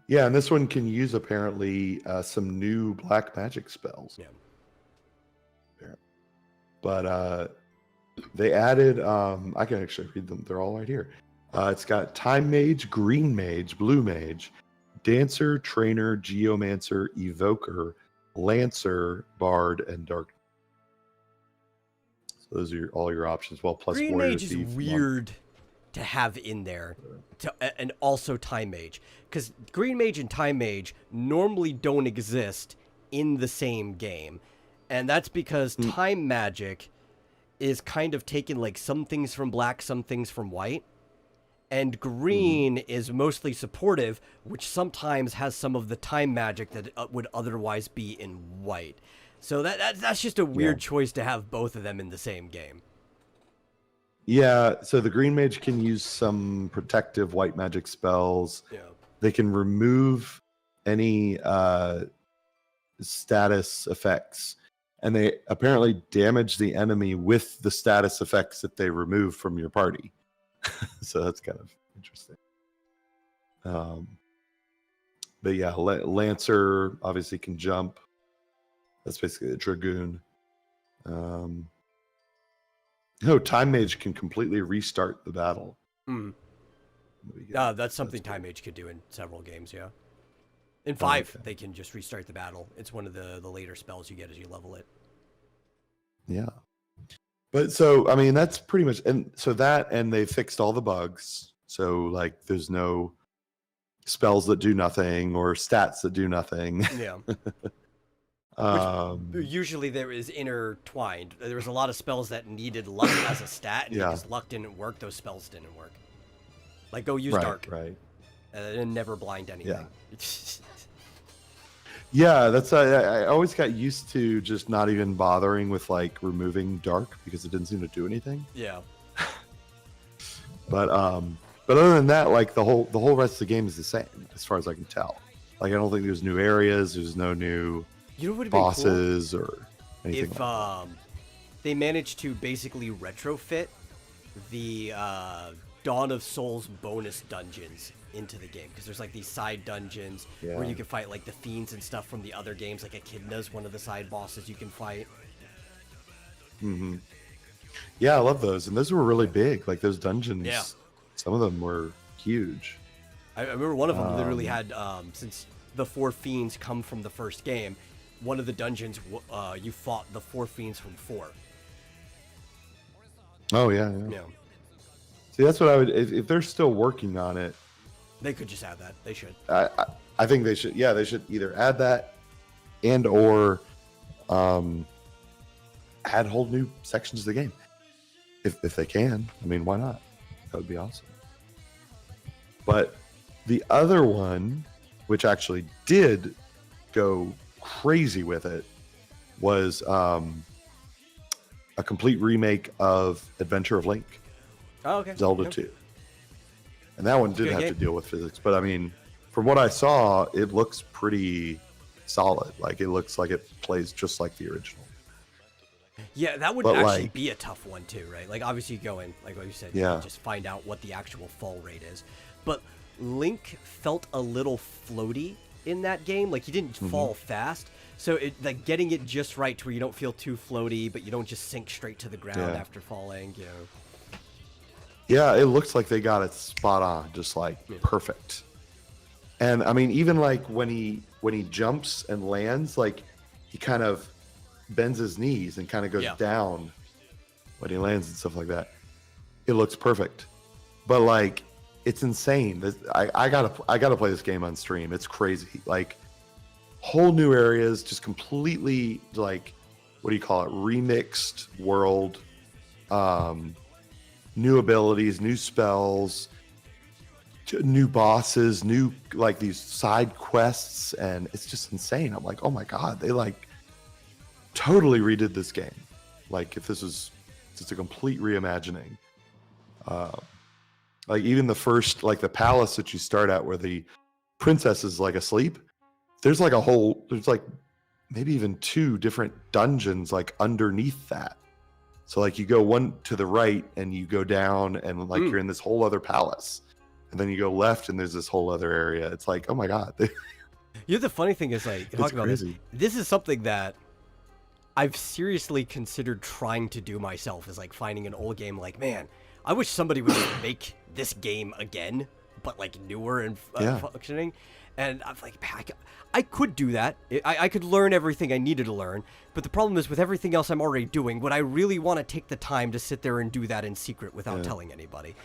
[SPEAKER 2] Yeah, and this one can use apparently some new black magic spells.
[SPEAKER 1] Yeah.
[SPEAKER 2] But they added, I can actually read them. They're all right here. It's got Time Mage, Green Mage, Blue Mage, Dancer, Trainer, Geomancer, Evoker, Lancer, Bard, and Dark. those are all your options. Well, plus
[SPEAKER 1] Green
[SPEAKER 2] Warrior
[SPEAKER 1] Mage is
[SPEAKER 2] Thief, Monk.
[SPEAKER 1] weird to have in there, and also Time Mage, because Green Mage and Time Mage normally don't exist in the same game, and that's because Time Magic is kind of taking like some things from black, some things from white, and green is mostly supportive, which sometimes has some of the Time Magic that would otherwise be in white. So that's just a weird choice to have both of them in the same game.
[SPEAKER 2] Yeah, so the Green Mage can use some protective white magic spells.
[SPEAKER 1] Yeah.
[SPEAKER 2] They can remove any status effects, and they apparently damage the enemy with the status effects that they remove from your party. So that's kind of interesting. But yeah, Lancer obviously can jump. That's basically a Dragoon. No, Time Mage can completely restart the battle.
[SPEAKER 1] That's something Time Mage could do in several games, yeah. In 5, they can just restart the battle. It's one of the later spells you get as you level it.
[SPEAKER 2] Yeah. But so, I mean, that's pretty much, and so that, and they fixed all the bugs. So, like, there's no spells that do nothing or stats that do nothing.
[SPEAKER 1] Yeah. Usually there is intertwined. There was a lot of spells that needed luck as a stat, and because luck didn't work, those spells didn't work. Like, go use Dark.
[SPEAKER 2] Right.
[SPEAKER 1] And never blind anything.
[SPEAKER 2] Yeah, that's I always got used to just not even bothering with like removing Dark because it didn't seem to do anything.
[SPEAKER 1] Yeah.
[SPEAKER 2] But other than that, like the whole rest of the game is the same as far as I can tell. Like I don't think there's new areas, there's no new bosses or anything.
[SPEAKER 1] If
[SPEAKER 2] like
[SPEAKER 1] they managed to basically retrofit the Dawn of Souls bonus dungeons into the game, because there's like these side dungeons where you can fight like the fiends and stuff from the other games, like Echidna's one of the side bosses you can fight.
[SPEAKER 2] Yeah, I love those, and those were really big. Like those dungeons,
[SPEAKER 1] yeah,
[SPEAKER 2] some of them were huge.
[SPEAKER 1] I remember one of them literally had since the 4 fiends come from the first game, one of the dungeons you fought the 4 fiends from 4.
[SPEAKER 2] Oh yeah. See, that's what I would. If they're still working on it,
[SPEAKER 1] they could just add that. They should.
[SPEAKER 2] I think they should. Yeah, they should either add that, and or add whole new sections of the game. If they can, I mean, why not? That would be awesome. But the other one, which actually did go crazy with it, was a complete remake of Adventure of Link.
[SPEAKER 1] Oh, okay.
[SPEAKER 2] Zelda 2. And that one did have to deal with physics. But I mean, from what I saw, it looks pretty solid. Like, it looks like it plays just like the original.
[SPEAKER 1] Yeah, that would actually be a tough one, too, right? Like, obviously, you go in, like what you said, you can just find out what the actual fall rate is. But Link felt a little floaty in that game. Like, he didn't fall fast. So, like, getting it just right to where you don't feel too floaty, but you don't just sink straight to the ground after falling, you know.
[SPEAKER 2] Yeah, it looks like they got it spot on, just like perfect. And I mean, even like when he jumps and lands, like he kind of bends his knees and kind of goes down when he lands and stuff like that. It looks perfect. But like, it's insane. I gotta play this game on stream. It's crazy. Like, whole new areas, just completely like, what do you call it? Remixed world. New abilities, new spells, new bosses, new like these side quests, and it's just insane. I'm like, oh my god, they like totally redid this game. Like, if this is just a complete reimagining. Like even the first, like the palace that you start at where the princess is like asleep, there's like maybe even 2 different dungeons like underneath that. So like you go one to the right and you go down and like you're in this whole other palace, and then you go left and there's this whole other area. It's like, oh my god.
[SPEAKER 1] You know, the funny thing is, like, talking about this is something that I've seriously considered trying to do myself, is like finding an old game like, man, I wish somebody would just make this game again, but like newer and
[SPEAKER 2] Yeah.
[SPEAKER 1] functioning. And I'm like, man, I could do that. I could learn everything I needed to learn. But the problem is with everything else I'm already doing, would I really want to take the time to sit there and do that in secret without telling anybody?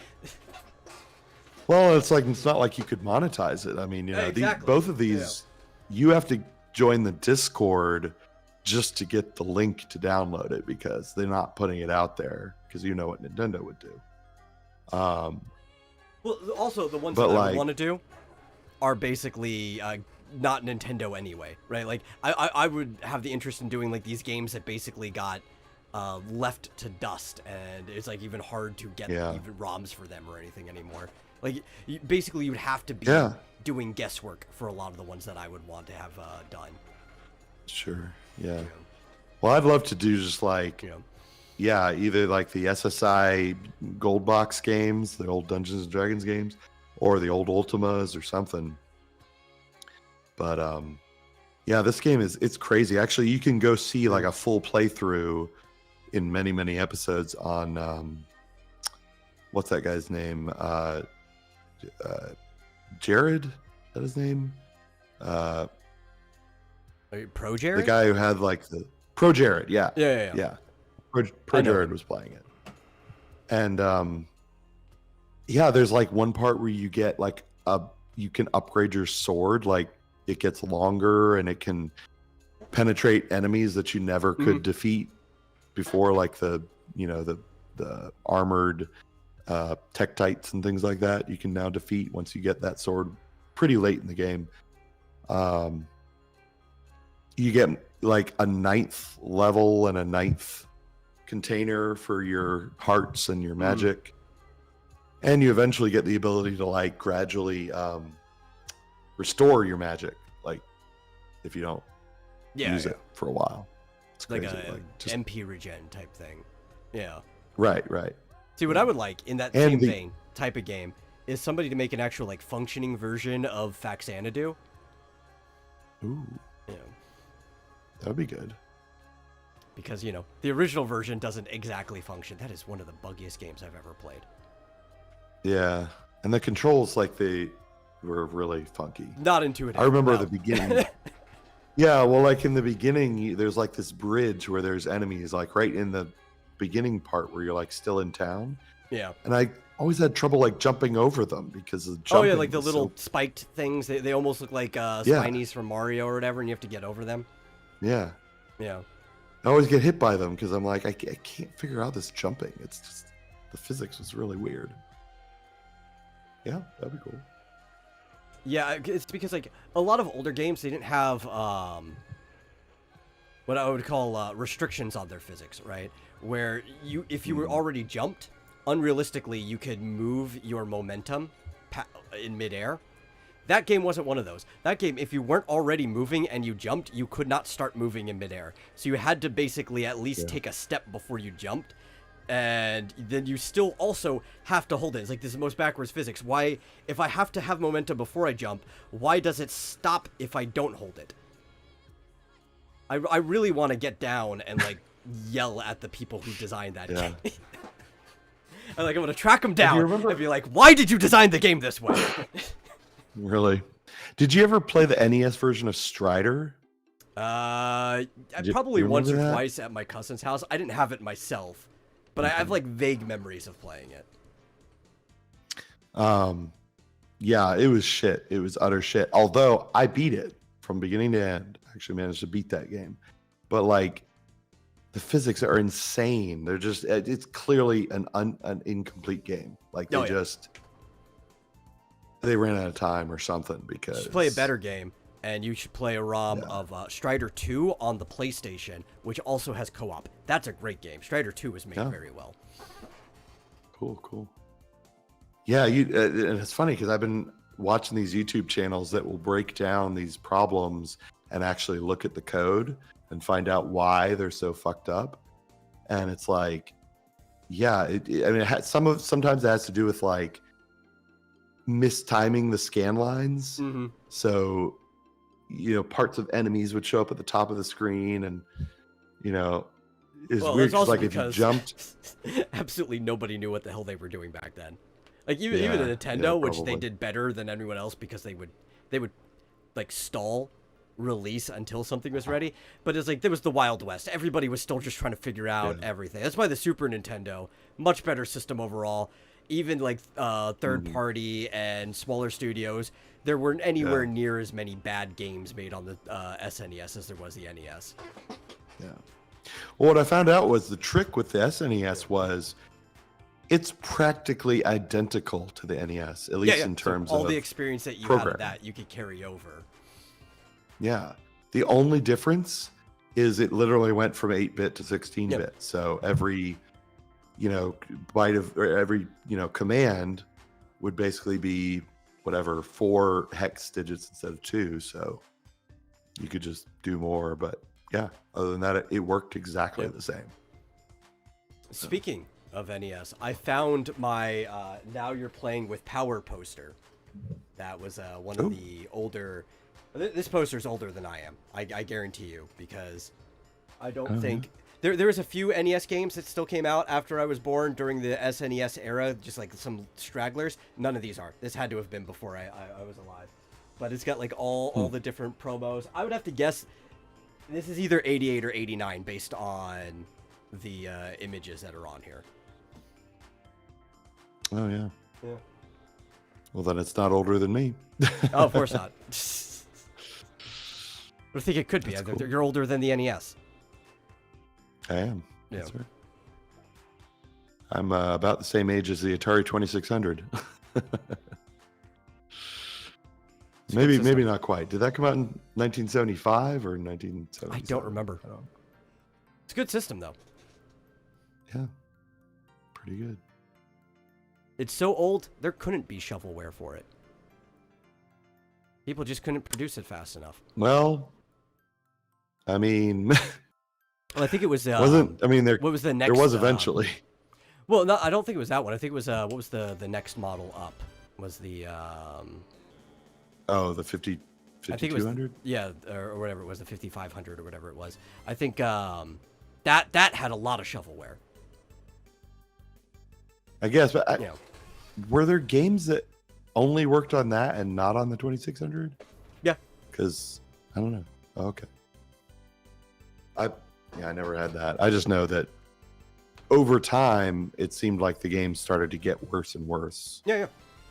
[SPEAKER 2] Well, it's not like you could monetize it. I mean,
[SPEAKER 1] Exactly.
[SPEAKER 2] both of these, you have to join the Discord just to get the link to download it because they're not putting it out there because you know what Nintendo would do.
[SPEAKER 1] Well, also the ones
[SPEAKER 2] But,
[SPEAKER 1] that I
[SPEAKER 2] like-
[SPEAKER 1] want to do are basically not Nintendo anyway, right? Like I would have the interest in doing like these games that basically got left to dust, and it's like even hard to get even ROMs for them or anything anymore. Like basically you would have to be doing guesswork for a lot of the ones that I would want to have done.
[SPEAKER 2] Sure. Yeah. Well, I'd love to do just like, either like the SSI Gold Box games, the old Dungeons and Dragons games, or the old Ultimas or something. But this game it's crazy. Actually, you can go see like a full playthrough in many, many episodes on what's that guy's name? Jared? Is that his name?
[SPEAKER 1] Pro Jared?
[SPEAKER 2] The guy who had like the Pro Jared, yeah. Pro Jared was playing it. And there's like one part where you get like you can upgrade your sword, like it gets longer and it can penetrate enemies that you never could defeat before, like the armored Tektites and things like that. You can now defeat once you get that sword pretty late in the game. You get like a 9th level and a 9th container for your hearts and your magic. And you eventually get the ability to like gradually restore your magic, like if you don't use it for a while. It's
[SPEAKER 1] like
[SPEAKER 2] crazy.
[SPEAKER 1] a MP regen type thing. Yeah.
[SPEAKER 2] Right.
[SPEAKER 1] See, what I would like in that same vein type of game is somebody to make an actual like functioning version of Faxanadu.
[SPEAKER 2] Ooh.
[SPEAKER 1] Yeah.
[SPEAKER 2] That would be good.
[SPEAKER 1] Because, the original version doesn't exactly function. That is one of the buggiest games I've ever played.
[SPEAKER 2] Yeah. And the controls, like, they were really funky.
[SPEAKER 1] Not intuitive.
[SPEAKER 2] I remember the beginning. Yeah, well, like in the beginning, there's like this bridge where there's enemies, like right in the beginning part where you're like still in town.
[SPEAKER 1] Yeah.
[SPEAKER 2] And I always had trouble like jumping over them because of jumping.
[SPEAKER 1] Oh, yeah, like the little spiked things. They almost look like spinies from Mario or whatever, and you have to get over them.
[SPEAKER 2] Yeah.
[SPEAKER 1] Yeah.
[SPEAKER 2] I always get hit by them because I'm like, I can't figure out this jumping. It's just, the physics was really weird. Yeah, that'd be cool.
[SPEAKER 1] Yeah, it's because like a lot of older games, they didn't have what I would call restrictions on their physics, right? Where if you were already jumped, unrealistically, you could move your momentum in midair. That game wasn't one of those. That game, if you weren't already moving and you jumped, you could not start moving in midair. So you had to basically at least take a step before you jumped. And then you still also have to hold it. It's like, this is the most backwards physics. Why, if I have to have momentum before I jump, why does it stop if I don't hold it? I really want to get down and, like, yell at the people who designed that game. I'm going to track them down and be like, why did you design the game this way?
[SPEAKER 2] Really? Did you ever play the NES version of Strider?
[SPEAKER 1] Probably once or twice at my cousin's house. I didn't have it myself, but I have like vague memories of playing it.
[SPEAKER 2] Yeah, it was shit. It was utter shit. Although I beat it from beginning to end. I actually managed to beat that game. But like, the physics are insane. They're just, it's clearly an incomplete game. Like they ran out of time or something because... You
[SPEAKER 1] should play a better game, and you should play a ROM of Strider 2 on the PlayStation, which also has co-op. That's a great game. Strider 2 was made very well.
[SPEAKER 2] Cool. Yeah, and it's funny because I've been watching these YouTube channels that will break down these problems and actually look at the code and find out why they're so fucked up. And it's like, sometimes it has to do with like mistiming the scan lines.
[SPEAKER 1] Mm-hmm.
[SPEAKER 2] So, parts of enemies would show up at the top of the screen, and it's weird. Like if you jumped,
[SPEAKER 1] absolutely nobody knew what the hell they were doing back then. Like even a
[SPEAKER 2] Yeah,
[SPEAKER 1] Nintendo, which they
[SPEAKER 2] probably.
[SPEAKER 1] did better than anyone else because they would like stall release until something was ready. But it's like there was the Wild West. Everybody was still just trying to figure out
[SPEAKER 2] Yeah.
[SPEAKER 1] everything. That's why the Super Nintendo, much better system overall. Even like third party and smaller studios, there weren't anywhere
[SPEAKER 2] Yeah.
[SPEAKER 1] near as many bad games made on the SNES as there was the NES.
[SPEAKER 3] Yeah.
[SPEAKER 2] Well, what I found out was the trick with the SNES was it's practically identical to the NES, at least in
[SPEAKER 1] So
[SPEAKER 2] terms
[SPEAKER 1] all
[SPEAKER 2] of
[SPEAKER 1] the experience that you had of
[SPEAKER 2] programming.
[SPEAKER 1] that, you could carry over.
[SPEAKER 2] Yeah. The only difference is it literally went from 8-bit to 16-bit.
[SPEAKER 1] Yep.
[SPEAKER 2] So every, byte of or every, command would basically be whatever 4 hex digits instead of 2. So you could just do more. But yeah, other than that, it worked exactly
[SPEAKER 1] Yep.
[SPEAKER 2] the same.
[SPEAKER 1] Speaking of NES, I found my Now You're Playing with Power poster. That was one
[SPEAKER 2] Ooh.
[SPEAKER 1] of the older. This poster's older than I am. I guarantee you, because I don't think there was a few NES games that still came out after I was born during the SNES era, just like some stragglers. None of these are. This had to have been before I was alive. But it's got like all the different promos. I would have to guess this is either 88 or 89 based on the images that are on here.
[SPEAKER 2] Oh, yeah.
[SPEAKER 1] Yeah.
[SPEAKER 2] Well, then it's not older than me.
[SPEAKER 1] Oh, of course not. I think it could be.
[SPEAKER 2] That's cool.
[SPEAKER 1] You're older than the NES.
[SPEAKER 2] I am.
[SPEAKER 1] Yeah.
[SPEAKER 2] That's right. I'm about the same age as the Atari 2600. Maybe not quite. Did that come out in 1975 or 1977?
[SPEAKER 1] I don't remember.
[SPEAKER 2] I don't.
[SPEAKER 1] It's a good system, though.
[SPEAKER 2] Yeah, pretty good.
[SPEAKER 1] It's so old, there couldn't be shovelware for it. People just couldn't produce it fast enough.
[SPEAKER 2] Well, I mean,
[SPEAKER 1] Well, I think it was.
[SPEAKER 2] wasn't. I mean, there
[SPEAKER 1] What was the next?
[SPEAKER 2] there was eventually.
[SPEAKER 1] Well, no, I don't think it was that one. I think it was. What was the next model up? Was the.
[SPEAKER 2] Oh, the 50,
[SPEAKER 1] I think it was.
[SPEAKER 2] 5200.
[SPEAKER 1] Yeah, or whatever it was, the 5500 or whatever it was. I think that had a lot of shovelware.
[SPEAKER 2] I guess, but
[SPEAKER 1] You know.
[SPEAKER 2] were there games that only worked on that and not on the 2600?
[SPEAKER 1] Yeah.
[SPEAKER 2] Because I don't know. Oh, okay. I never had that. I just know that over time it seemed like the games started to get worse and worse
[SPEAKER 1] Yeah.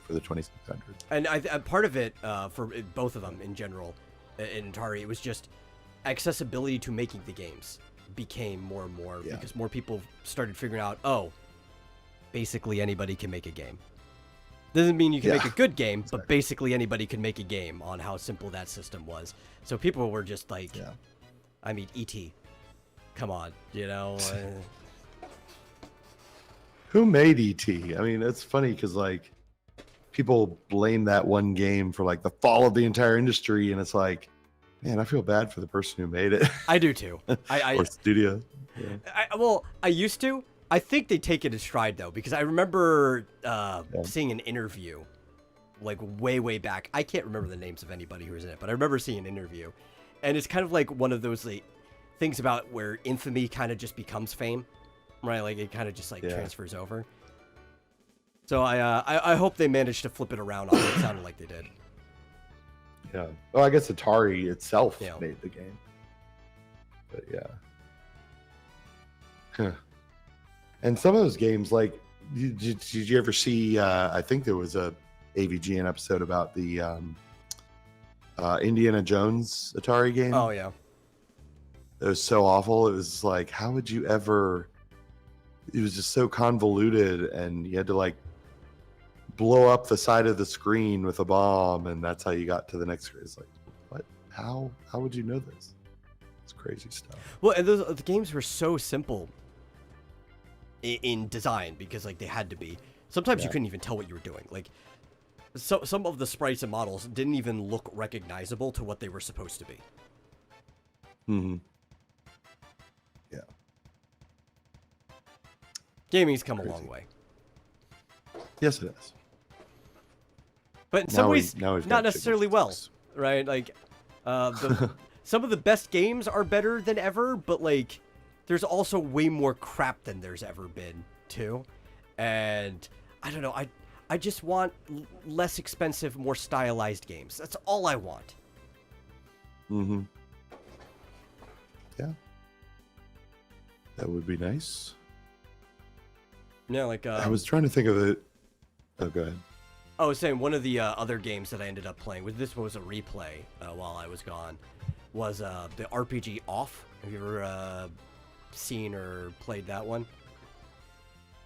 [SPEAKER 2] for the 2600.
[SPEAKER 1] And part of it, for both of them in general, in Atari, it was just accessibility to making the games became more and more because more people started figuring out, oh, basically anybody can make a game. Doesn't mean you can make a good game, but basically anybody can make a game on how simple that system was. So people were just like, I mean, E.T., come on,
[SPEAKER 2] Who made E.T.? I mean, it's funny because like people blame that one game for like the fall of the entire industry, and it's like, man, I feel bad for the person who made it.
[SPEAKER 1] I do too.
[SPEAKER 2] Or studio. Yeah.
[SPEAKER 1] I used to. I think they take it in stride though, because I remember seeing an interview, like way back. I can't remember the names of anybody who was in it, but I remember seeing an interview, and it's kind of like one of those like things about where infamy kind of just becomes fame, right? Like it kind of just like transfers over. So I hope they managed to flip it around on it. It sounded like they did.
[SPEAKER 2] Yeah. Well, I guess Atari itself
[SPEAKER 1] Yeah.
[SPEAKER 2] made the game. But yeah. Huh. And some of those games, like, did you ever see? I think there was a AVGN episode about the Indiana Jones Atari game.
[SPEAKER 1] Oh yeah.
[SPEAKER 2] It was so awful. It was like, how would you ever? It was just so convoluted, and you had to like blow up the side of the screen with a bomb, and that's how you got to the next screen. It's like, what? How would you know this? It's crazy stuff.
[SPEAKER 1] Well, and the games were so simple in design because like they had to be. Sometimes you couldn't even tell what you were doing. Like some of the sprites and models didn't even look recognizable to what they were supposed to be.
[SPEAKER 2] Mm-hmm.
[SPEAKER 3] Yeah.
[SPEAKER 1] Gaming's come a
[SPEAKER 2] Crazy.
[SPEAKER 1] long way.
[SPEAKER 2] Yes, it is.
[SPEAKER 1] But in some ways,
[SPEAKER 2] now we've
[SPEAKER 1] not
[SPEAKER 2] got
[SPEAKER 1] necessarily
[SPEAKER 2] chicken
[SPEAKER 1] well,
[SPEAKER 2] sticks.
[SPEAKER 1] right? Like, some of the best games are better than ever, but like, there's also way more crap than there's ever been too. And I don't know, I just want less expensive, more stylized games. That's all I want.
[SPEAKER 2] Mm-hmm. Yeah. That would be nice.
[SPEAKER 1] Yeah, like
[SPEAKER 2] I was trying to think of it. Oh, go ahead.
[SPEAKER 1] I was saying one of the other games that I ended up playing, this was a replay while I was gone, was the RPG Off. Have you ever seen or played that one?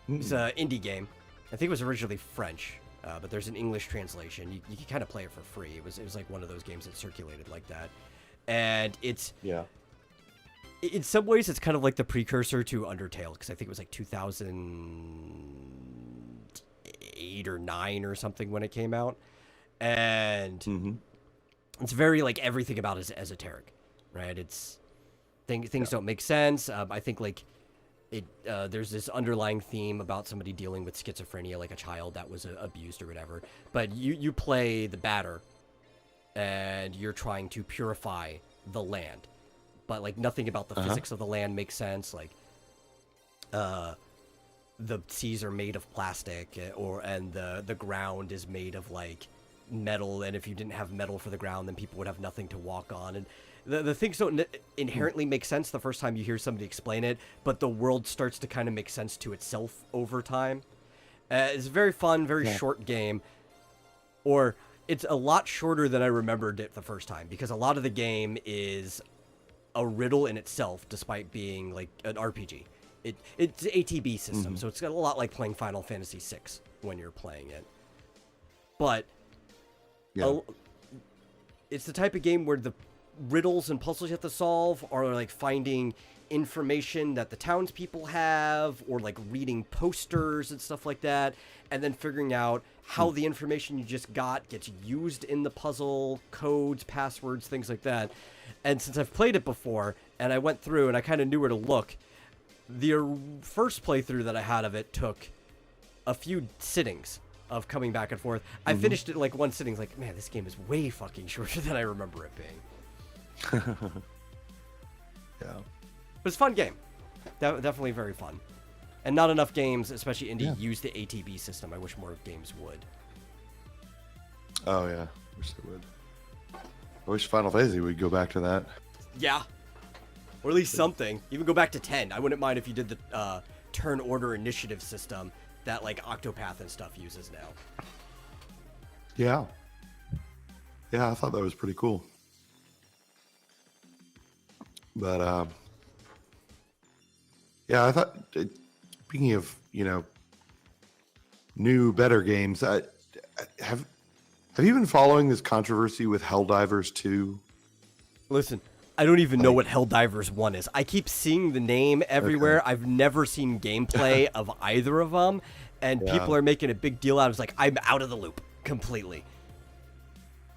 [SPEAKER 1] It's an indie game. I think it was originally French, but there's an English translation. You can kind of play it for free. It was like one of those games that circulated like that. And it's...
[SPEAKER 2] Yeah.
[SPEAKER 1] In some ways, it's kind of like the precursor to Undertale, because I think it was like 2008 or 9 or something when it came out. And it's very, like, everything about it is esoteric, right? It's... Things don't make sense. I think, like... there's this underlying theme about somebody dealing with schizophrenia, like a child that was abused or whatever. But you play the batter, and you're trying to purify the land. But like nothing about the physics of the land makes sense. Like, the seas are made of plastic, and the ground is made of like metal. And if you didn't have metal for the ground, then people would have nothing to walk on. And the things don't inherently make sense the first time you hear somebody explain it, but the world starts to kind of make sense to itself over time. It's a very fun, very short game. Or it's a lot shorter than I remembered it the first time, because a lot of the game is a riddle in itself, despite being like an RPG. It's an ATB system, so it's got a lot like playing Final Fantasy VI when you're playing it. But it's the type of game where the riddles and puzzles you have to solve are like finding information that the townspeople have, or like reading posters and stuff like that, and then figuring out how the information you just got gets used in the puzzle, codes, passwords, things like that. And since I've played it before, and I went through and I kind of knew where to look, the first playthrough that I had of it took a few sittings of coming back and forth. I finished it in like one sitting. Like, man, this game is way fucking shorter than I remember it being.
[SPEAKER 2] Yeah.
[SPEAKER 1] But it's a fun game. Definitely very fun. And not enough games, especially indie, use the ATB system. I wish more games would.
[SPEAKER 2] Oh, yeah. Wish they would. I wish Final Fantasy would go back to that.
[SPEAKER 1] Yeah. Or at least something. Even go back to 10. I wouldn't mind if you did the turn order initiative system that like Octopath and stuff uses now.
[SPEAKER 2] Yeah. Yeah, I thought that was pretty cool. But, yeah, I thought, speaking of, new, better games, have you been following this controversy with Helldivers 2?
[SPEAKER 1] Listen, I don't even know what Helldivers 1 is. I keep seeing the name everywhere. Okay. I've never seen gameplay of either of them, and people are making a big deal out of it. It's like, I'm out of the loop completely.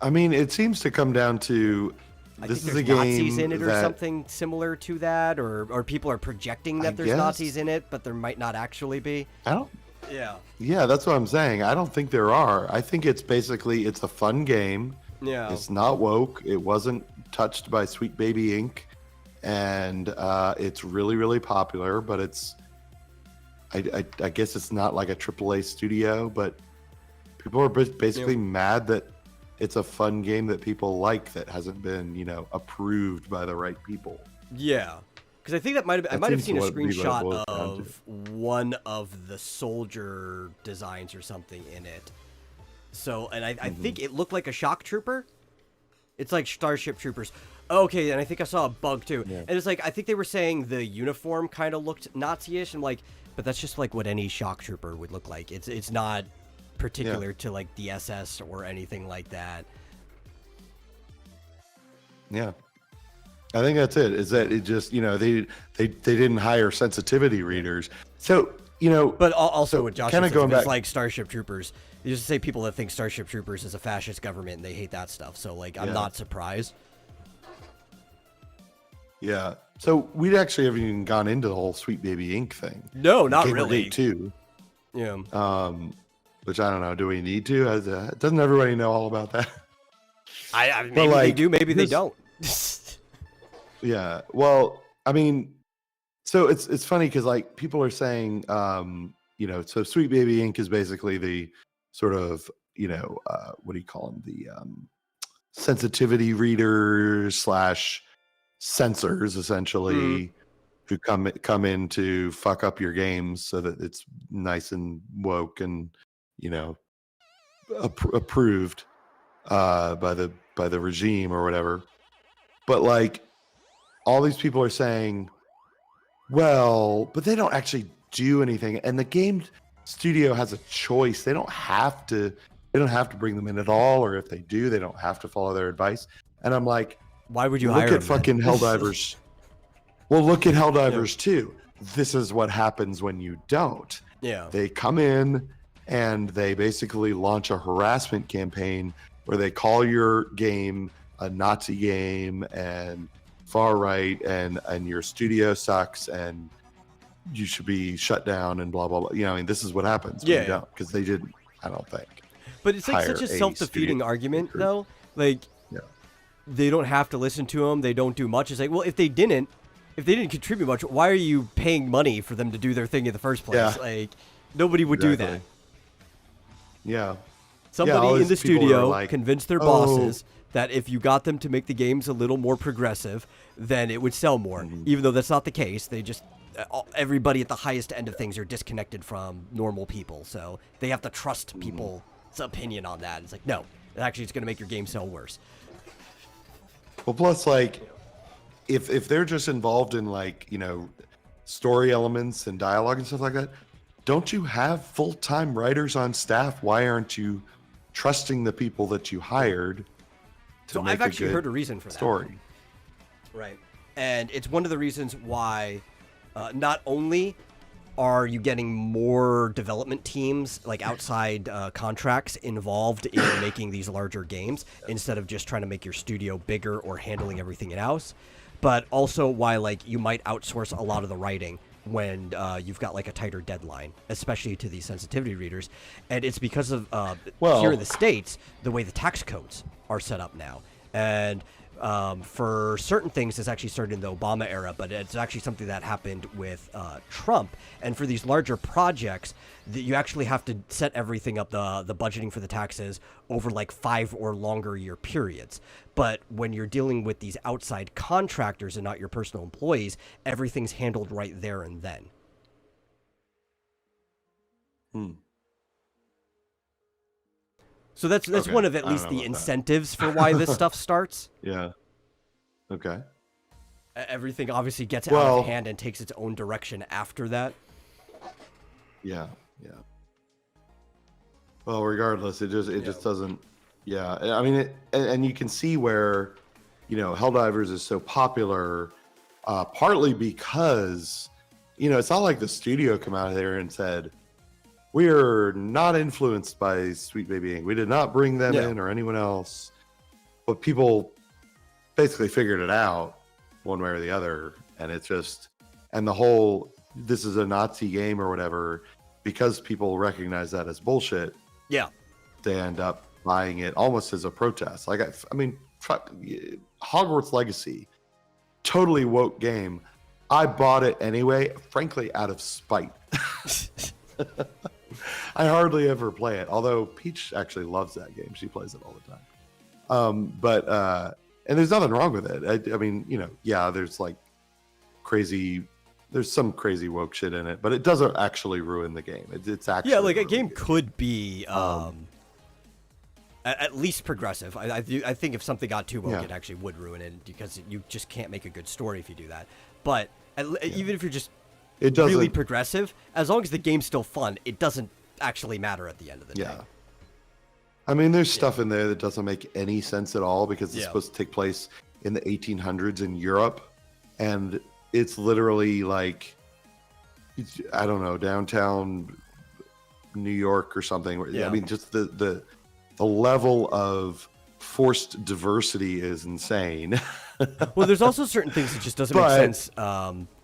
[SPEAKER 2] I mean, it seems to come down to... This is a game
[SPEAKER 1] Nazis in it or something similar to that, or people are projecting that there's Nazis in it, but there might not actually be. Yeah,
[SPEAKER 2] that's what I'm saying. I don't think there are. I think it's a fun game.
[SPEAKER 1] Yeah,
[SPEAKER 2] it's not woke. It wasn't touched by Sweet Baby Inc. And it's really, really popular. But it's, I guess it's not like a AAA studio. But people are basically mad that it's a fun game that people like that hasn't been, approved by the right people.
[SPEAKER 1] Yeah, because I think I might have seen a screenshot of one of the soldier designs or something in it. So, and I think it looked like a shock trooper. It's like Starship Troopers. Okay, and I think I saw a bug too. Yeah. And it's like, I think they were saying the uniform kind of looked Nazi-ish. I'm like, but that's just like what any shock trooper would look like. It's not particular to like the SS or anything like that.
[SPEAKER 2] Yeah, I think that's it. Is that it? Just they didn't hire sensitivity readers, so
[SPEAKER 1] But also, what Josh
[SPEAKER 2] kind of going
[SPEAKER 1] back,
[SPEAKER 2] back,
[SPEAKER 1] like Starship Troopers. You just say people that think Starship Troopers is a fascist government and they hate that stuff. So like, I'm not surprised.
[SPEAKER 2] Yeah. So we actually haven't even gone into the whole Sweet Baby Inc. thing.
[SPEAKER 1] No, not really.
[SPEAKER 2] Too.
[SPEAKER 1] Yeah.
[SPEAKER 2] Which I don't know. Do we need to? Doesn't everybody know all about that?
[SPEAKER 1] Maybe they do. Maybe they don't.
[SPEAKER 2] Yeah. Well, I mean, so it's funny because like people are saying, so Sweet Baby Inc. is basically sort of, what do you call them? The sensitivity readers slash censors, essentially, who come in to fuck up your games so that it's nice and woke and, approved by the regime or whatever. But like, all these people are saying, well, but they don't actually do anything, and the game studio has a choice. They don't have to bring them in at all, or if they do, they don't have to follow their advice. And I'm like,
[SPEAKER 1] why would you
[SPEAKER 2] look
[SPEAKER 1] hire
[SPEAKER 2] at fucking Helldivers? Well, look at Helldivers too. This is what happens when you don't.
[SPEAKER 1] Yeah.
[SPEAKER 2] They come in and they basically launch a harassment campaign where they call your game a Nazi game and far right, and your studio sucks and you should be shut down and blah blah blah. I mean, this is what happens when you don't, because they didn't, I don't think.
[SPEAKER 1] But it's like
[SPEAKER 2] hire
[SPEAKER 1] such a
[SPEAKER 2] a
[SPEAKER 1] self-defeating
[SPEAKER 2] studio
[SPEAKER 1] argument,
[SPEAKER 2] recruit.
[SPEAKER 1] though. Like,
[SPEAKER 2] Yeah.
[SPEAKER 1] they don't have to listen to them. They don't do much. It's like, well, if they didn't contribute much, why are you paying money for them to do their thing in the first place?
[SPEAKER 2] Yeah.
[SPEAKER 1] Like, nobody would do that.
[SPEAKER 2] Yeah.
[SPEAKER 1] Somebody
[SPEAKER 2] all
[SPEAKER 1] in the
[SPEAKER 2] these people are
[SPEAKER 1] studio
[SPEAKER 2] like,
[SPEAKER 1] convinced their bosses that if you got them to make the games a little more progressive, then it would sell more. Even though that's not the case. They just, everybody at the highest end of things are disconnected from normal people. So they have to trust people's opinion on that. It's like, no, actually it's going to make your game sell worse.
[SPEAKER 2] Well, plus, like, if they're just involved in, like, story elements and dialogue and stuff like that, don't you have full-time writers on staff? Why aren't you trusting the people that you hired to
[SPEAKER 1] So
[SPEAKER 2] make
[SPEAKER 1] I've actually
[SPEAKER 2] a good
[SPEAKER 1] heard a reason for that.
[SPEAKER 2] story?
[SPEAKER 1] Right. And it's one of the reasons why not only are you getting more development teams, like outside contracts, involved in making these larger games instead of just trying to make your studio bigger or handling everything in-house, but also why, like, you might outsource a lot of the writing when you've got like a tighter deadline, especially to these sensitivity readers. And it's because of here in the States, the way the tax codes are set up now. And for certain things, it's actually started in the Obama era, but it's actually something that happened with Trump. And for these larger projects, you actually have to set everything up, the budgeting for the taxes, over like 5 or longer year periods. But when you're dealing with these outside contractors and not your personal employees, everything's handled right there and then. So that's
[SPEAKER 2] Okay.
[SPEAKER 1] one of at
[SPEAKER 2] I don't
[SPEAKER 1] least
[SPEAKER 2] know
[SPEAKER 1] the
[SPEAKER 2] about that.
[SPEAKER 1] incentives for why this stuff starts.
[SPEAKER 2] Yeah. Okay.
[SPEAKER 1] Everything obviously gets out
[SPEAKER 2] Well-
[SPEAKER 1] of hand and takes its own direction after that.
[SPEAKER 2] Yeah. Yeah. Well, regardless, it just doesn't. Yeah. I mean, and you can see where, Helldivers is so popular, partly because, it's not like the studio come out there and said, we're not influenced by Sweet Baby Inc. We did not bring them in or anyone else. But people basically figured it out one way or the other. And it's just, and the whole, this is a Nazi game or whatever, because people recognize that as bullshit,
[SPEAKER 1] Yeah.
[SPEAKER 2] they end up buying it almost as a protest. Like, I mean, Hogwarts Legacy, totally woke game. I bought it anyway, frankly, out of spite. I hardly ever play it, although Peach actually loves that game. She plays it all the time. And there's nothing wrong with it. I mean, there's like there's some crazy woke shit in it, but it doesn't actually ruin the game. It's actually
[SPEAKER 1] Yeah, like a
[SPEAKER 2] really
[SPEAKER 1] game
[SPEAKER 2] good.
[SPEAKER 1] could be at least progressive. I think if something got too woke,
[SPEAKER 2] Yeah.
[SPEAKER 1] it actually would ruin it, because you just can't make a good story if you do that. But even if you're just
[SPEAKER 2] It doesn't
[SPEAKER 1] really progressive, as long as the game's still fun, it doesn't actually matter at the end of the day.
[SPEAKER 2] Yeah. I mean, there's stuff in there that doesn't make any sense at all, because it's
[SPEAKER 1] Yeah.
[SPEAKER 2] supposed to take place in the 1800s in Europe, and it's literally like, I don't know, downtown New York or something.
[SPEAKER 1] Yeah.
[SPEAKER 2] I mean, just the level of forced diversity is insane.
[SPEAKER 1] Well, there's also certain things that just doesn't make
[SPEAKER 2] But-
[SPEAKER 1] sense.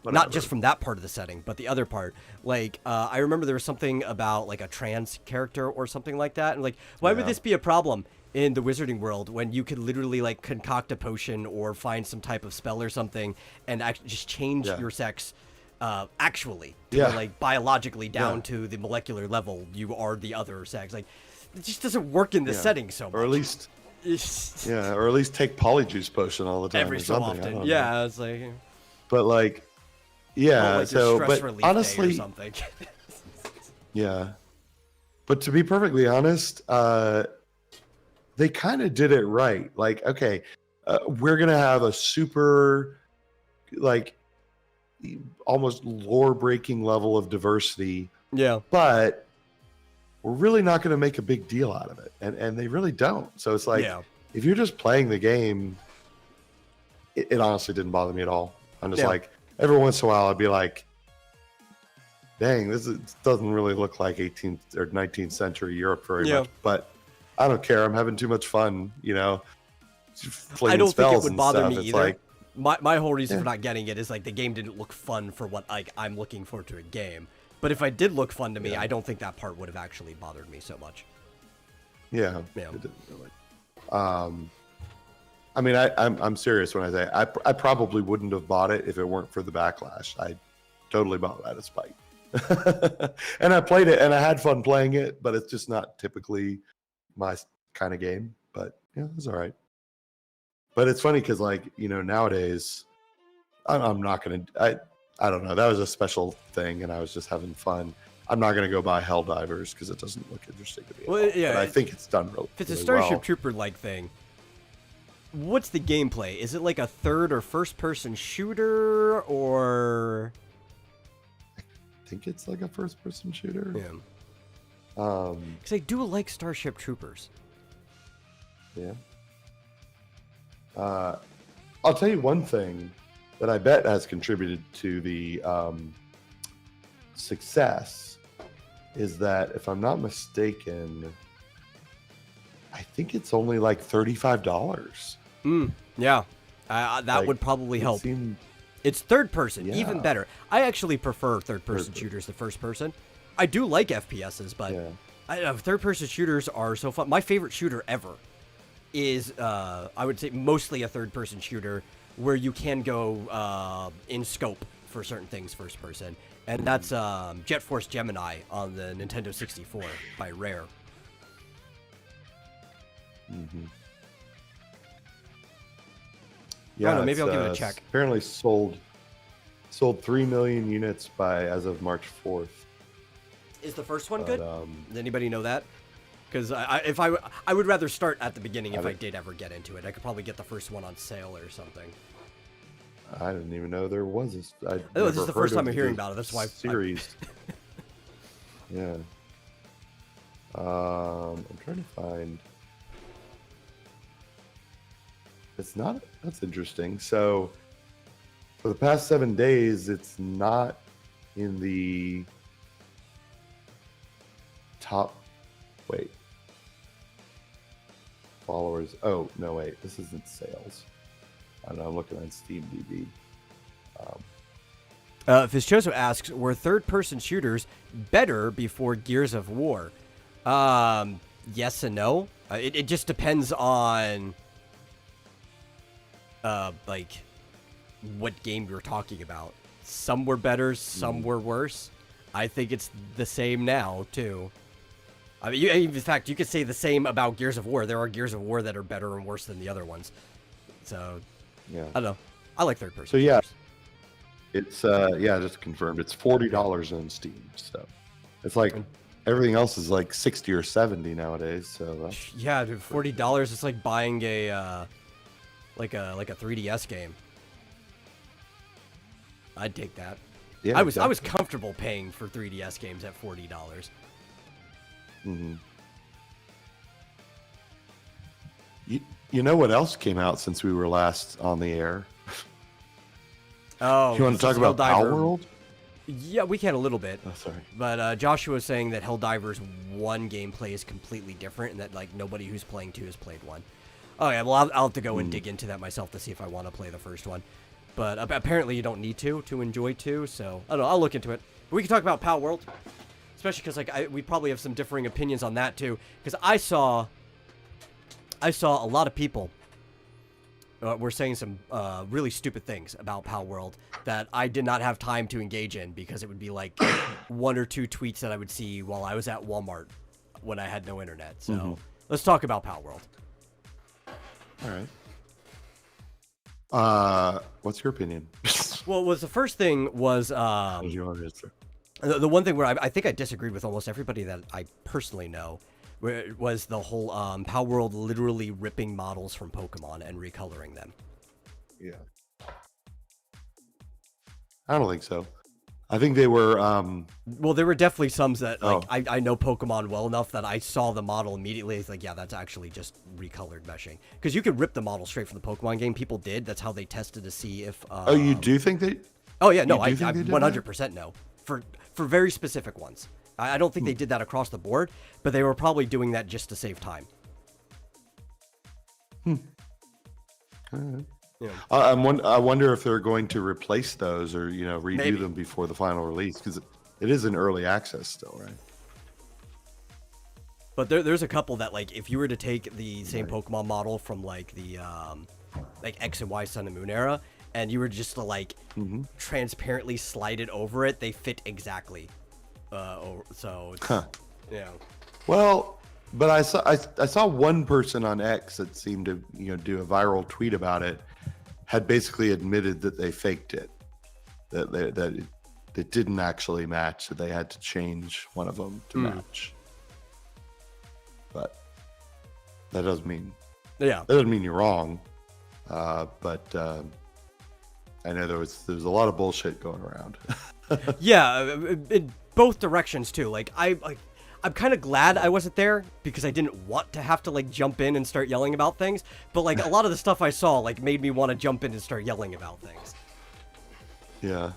[SPEAKER 1] Not just from that part of the setting, but the other part. Like, I remember there was something about like a trans character or something like that, and like, why would
[SPEAKER 2] Yeah.
[SPEAKER 1] this be a problem in the wizarding world when you could literally like concoct a potion or find some type of spell or something and just change
[SPEAKER 2] Yeah.
[SPEAKER 1] your sex actually, to
[SPEAKER 2] Yeah.
[SPEAKER 1] like biologically down
[SPEAKER 2] Yeah.
[SPEAKER 1] to the molecular level? You are the other sex. Like, it just doesn't work in the
[SPEAKER 2] Yeah.
[SPEAKER 1] setting so much.
[SPEAKER 2] Or at least, yeah, or at least take Polyjuice Potion all the time.
[SPEAKER 1] every
[SPEAKER 2] or
[SPEAKER 1] so
[SPEAKER 2] something. I
[SPEAKER 1] often.
[SPEAKER 2] don't know.
[SPEAKER 1] Yeah, it's like
[SPEAKER 2] But like,
[SPEAKER 1] oh,
[SPEAKER 2] yeah.
[SPEAKER 1] like your
[SPEAKER 2] So,
[SPEAKER 1] stress
[SPEAKER 2] but
[SPEAKER 1] relief day or
[SPEAKER 2] honestly,
[SPEAKER 1] something.
[SPEAKER 2] yeah. But to be perfectly honest, they kind of did it right. Like, okay, we're gonna have a super, like, almost lore-breaking level of diversity,
[SPEAKER 1] Yeah.
[SPEAKER 2] but we're really not going to make a big deal out of it, and they really don't. So it's like,
[SPEAKER 1] Yeah.
[SPEAKER 2] if you're just playing the game, it honestly didn't bother me at all. I'm just
[SPEAKER 1] Yeah.
[SPEAKER 2] like, every once in a while, I'd be like, dang, doesn't really look like 18th or 19th century Europe very
[SPEAKER 1] Yeah.
[SPEAKER 2] much, but I don't care. I'm having too much fun,
[SPEAKER 1] I
[SPEAKER 2] flinging
[SPEAKER 1] don't think it
[SPEAKER 2] spells
[SPEAKER 1] would
[SPEAKER 2] and
[SPEAKER 1] bother
[SPEAKER 2] stuff.
[SPEAKER 1] me
[SPEAKER 2] It's
[SPEAKER 1] either.
[SPEAKER 2] like,
[SPEAKER 1] My whole reason
[SPEAKER 2] Yeah.
[SPEAKER 1] for not getting it is like the game didn't look fun for what like I'm looking for to a game. But if I did look fun to me,
[SPEAKER 2] Yeah.
[SPEAKER 1] I don't think that part would have actually bothered me so much.
[SPEAKER 2] yeah,
[SPEAKER 1] Yeah.
[SPEAKER 2] it didn't really. I mean, I'm serious when I say I probably wouldn't have bought it if it weren't for the backlash. I totally bought it out of spite. And I played it and I had fun playing it, but it's just not typically my kind of game. But yeah, it's all right. But it's funny because, like, nowadays, I'm not gonna. I don't know. That was a special thing, and I was just having fun. I'm not gonna go buy Helldivers because it doesn't look interesting to me.
[SPEAKER 1] Well,
[SPEAKER 2] At all.
[SPEAKER 1] yeah,
[SPEAKER 2] but I think it's done really.
[SPEAKER 1] If it's a
[SPEAKER 2] really
[SPEAKER 1] Starship
[SPEAKER 2] well.
[SPEAKER 1] Trooper like thing, what's the gameplay? Is it like a third or first person shooter or?
[SPEAKER 2] I think it's like a first-person shooter.
[SPEAKER 1] Yeah.
[SPEAKER 2] Um,
[SPEAKER 1] Because I do like Starship Troopers.
[SPEAKER 2] yeah. I'll tell you one thing that I bet has contributed to the success is that, if I'm not mistaken, I think it's only like $35.
[SPEAKER 1] Yeah. That
[SPEAKER 2] Like,
[SPEAKER 1] would probably
[SPEAKER 2] it
[SPEAKER 1] help.
[SPEAKER 2] seemed-
[SPEAKER 1] It's third person, even
[SPEAKER 2] Yeah.
[SPEAKER 1] better. I actually prefer third person
[SPEAKER 2] Third person.
[SPEAKER 1] shooters to first person. I do like FPSs, but
[SPEAKER 2] Yeah.
[SPEAKER 1] third person shooters are so fun. My favorite shooter ever is, I would say, mostly a third person shooter where you can go in scope for certain things first person. And that's Jet Force Gemini on the Nintendo 64 by Rare.
[SPEAKER 2] Mm-hmm.
[SPEAKER 1] I don't know, maybe
[SPEAKER 2] it's,
[SPEAKER 1] I'll give it a check.
[SPEAKER 2] Apparently sold 3 million units as of March 4th.
[SPEAKER 1] Is the first one
[SPEAKER 2] But,
[SPEAKER 1] good? Does anybody know that? Because I would rather start at the beginning if I did ever get into it. I could probably get the first one on sale or something.
[SPEAKER 2] I didn't even know there was this.
[SPEAKER 1] Oh, this is the first time I'm hearing about it. That's why
[SPEAKER 2] series. Yeah. I'm trying to find. It's not. That's interesting. So, for the past 7 days, it's not in the top. Wait. Followers. Oh no! Wait. This isn't sales. I don't know. I'm looking on SteamDB.
[SPEAKER 1] Fischoso asks, were third-person shooters better before Gears of War? Yes and no. It just depends on, like, what game you're talking about. Some were better, some were worse. I think it's the same now, too. I mean, in fact, you could say the same about Gears of War. There are Gears of War that are better and worse than the other ones. So,
[SPEAKER 2] Yeah.
[SPEAKER 1] I don't know. I like third-person
[SPEAKER 2] So, yeah.
[SPEAKER 1] shooters.
[SPEAKER 2] It's just confirmed. It's $40 on Steam. So it's like everything else is like 60 or 70 nowadays. So that's,
[SPEAKER 1] Yeah, dude, $40 is like buying a like a 3DS game. I'd take that.
[SPEAKER 2] yeah,
[SPEAKER 1] I was
[SPEAKER 2] exactly.
[SPEAKER 1] comfortable paying for 3DS games at $40.
[SPEAKER 2] Mm-hmm. You know what else came out since we were last on the air?
[SPEAKER 1] Oh,
[SPEAKER 2] You want to talk about Power
[SPEAKER 1] Helldiver.
[SPEAKER 2] World?
[SPEAKER 1] Yeah, we can a little bit.
[SPEAKER 2] Oh, sorry.
[SPEAKER 1] But Joshua was saying that Helldivers 1 gameplay is completely different and that like nobody who's playing 2 has played 1. Oh yeah, well I'll have to go and dig into that myself to see if I want to play the first one. But apparently you don't need to enjoy 2, so I don't know, I'll look into it. But we can talk about Power World, especially because like we probably have some differing opinions on that too. Because I saw a lot of people were saying some really stupid things about Power World that I did not have time to engage in because it would be like 1 or 2 tweets that I would see while I was at Walmart when I had no internet. So
[SPEAKER 2] Mm-hmm.
[SPEAKER 1] let's talk about Pal World.
[SPEAKER 2] All right. What's your opinion?
[SPEAKER 1] Well, was the first thing was
[SPEAKER 2] You want to answer?
[SPEAKER 1] the one thing where I think I disagreed with almost everybody that I personally know, where it was the whole Pal World literally ripping models from Pokemon and recoloring them.
[SPEAKER 2] Yeah. I don't think so. I think they were.
[SPEAKER 1] Well, there were definitely some that like
[SPEAKER 2] Oh.
[SPEAKER 1] I know Pokemon well enough that I saw the model immediately. It's like, yeah, that's actually just recolored meshing. Because you could rip the model straight from the Pokemon game. People did. That's how they tested to see if.
[SPEAKER 2] Oh, you do think they?
[SPEAKER 1] Oh yeah, no,
[SPEAKER 2] you
[SPEAKER 1] I
[SPEAKER 2] do think they did
[SPEAKER 1] 100% know for very specific ones. I don't think they did that across the board, but they were probably doing that just to save time.
[SPEAKER 2] All right.
[SPEAKER 1] Yeah.
[SPEAKER 2] I wonder if they're going to replace those or redo
[SPEAKER 1] Maybe.
[SPEAKER 2] them before the final release because it is in early access still, right?
[SPEAKER 1] But there's a couple that like if you were to take the same Pokemon model from like the like X and Y Sun and Moon era, and you were just to like transparently slide it over it, they fit exactly. So it's, yeah.
[SPEAKER 2] Well, but I saw one person on X that seemed to do a viral tweet about it, had basically admitted that they faked it, that it didn't actually match, that they had to change one of them to match. But that doesn't mean you're wrong. But I know there was a lot of bullshit going around.
[SPEAKER 1] Yeah, in both directions too. Like I'm kind of glad I wasn't there because I didn't want to have to like jump in and start yelling about things. But like a lot of the stuff I saw like made me want to jump in and start yelling about things.
[SPEAKER 2] Yeah.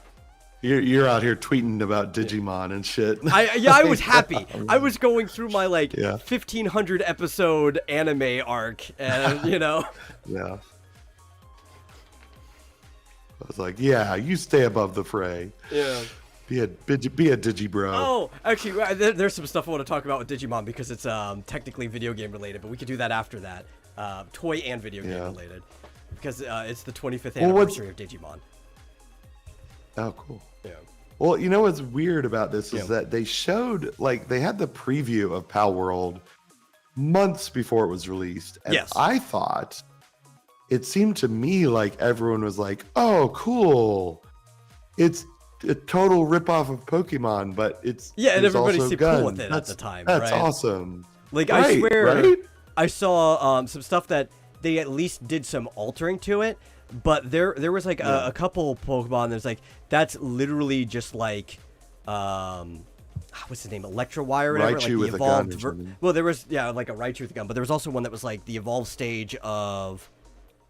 [SPEAKER 2] You're out here tweeting about Digimon and shit.
[SPEAKER 1] I was happy. I was going through my like
[SPEAKER 2] Yeah.
[SPEAKER 1] 1500 episode anime arc, and
[SPEAKER 2] Yeah. I was like, yeah, you stay above the fray.
[SPEAKER 1] yeah.
[SPEAKER 2] Be a Digibro.
[SPEAKER 1] Oh, actually, there's some stuff I want to talk about with Digimon because it's technically video game related, but we could do that after that. Toy and video game related. Because it's the 25th anniversary of Digimon.
[SPEAKER 2] Oh, cool.
[SPEAKER 1] Yeah.
[SPEAKER 2] Well, what's weird about this is that they showed, like, they had the preview of Pal World months before it was released. And
[SPEAKER 1] Yes.
[SPEAKER 2] I thought, it seemed to me like everyone was like, oh, cool. It's a total ripoff of Pokemon, but it's
[SPEAKER 1] Yeah, and
[SPEAKER 2] there's
[SPEAKER 1] everybody
[SPEAKER 2] also
[SPEAKER 1] seemed cool with
[SPEAKER 2] guns.
[SPEAKER 1] it at the time,
[SPEAKER 2] That's
[SPEAKER 1] right?
[SPEAKER 2] awesome.
[SPEAKER 1] Like, I
[SPEAKER 2] Right,
[SPEAKER 1] swear,
[SPEAKER 2] right?
[SPEAKER 1] I saw some stuff that they at least did some altering to it, but there was like a couple Pokemon that's like, that's literally just like, what's his name, Electro-Wire or whatever,
[SPEAKER 2] Raichu
[SPEAKER 1] like the
[SPEAKER 2] with a gun
[SPEAKER 1] evolved
[SPEAKER 2] or something.
[SPEAKER 1] well, there was, like a Raichu with a gun, but there was also one that was like the evolved stage of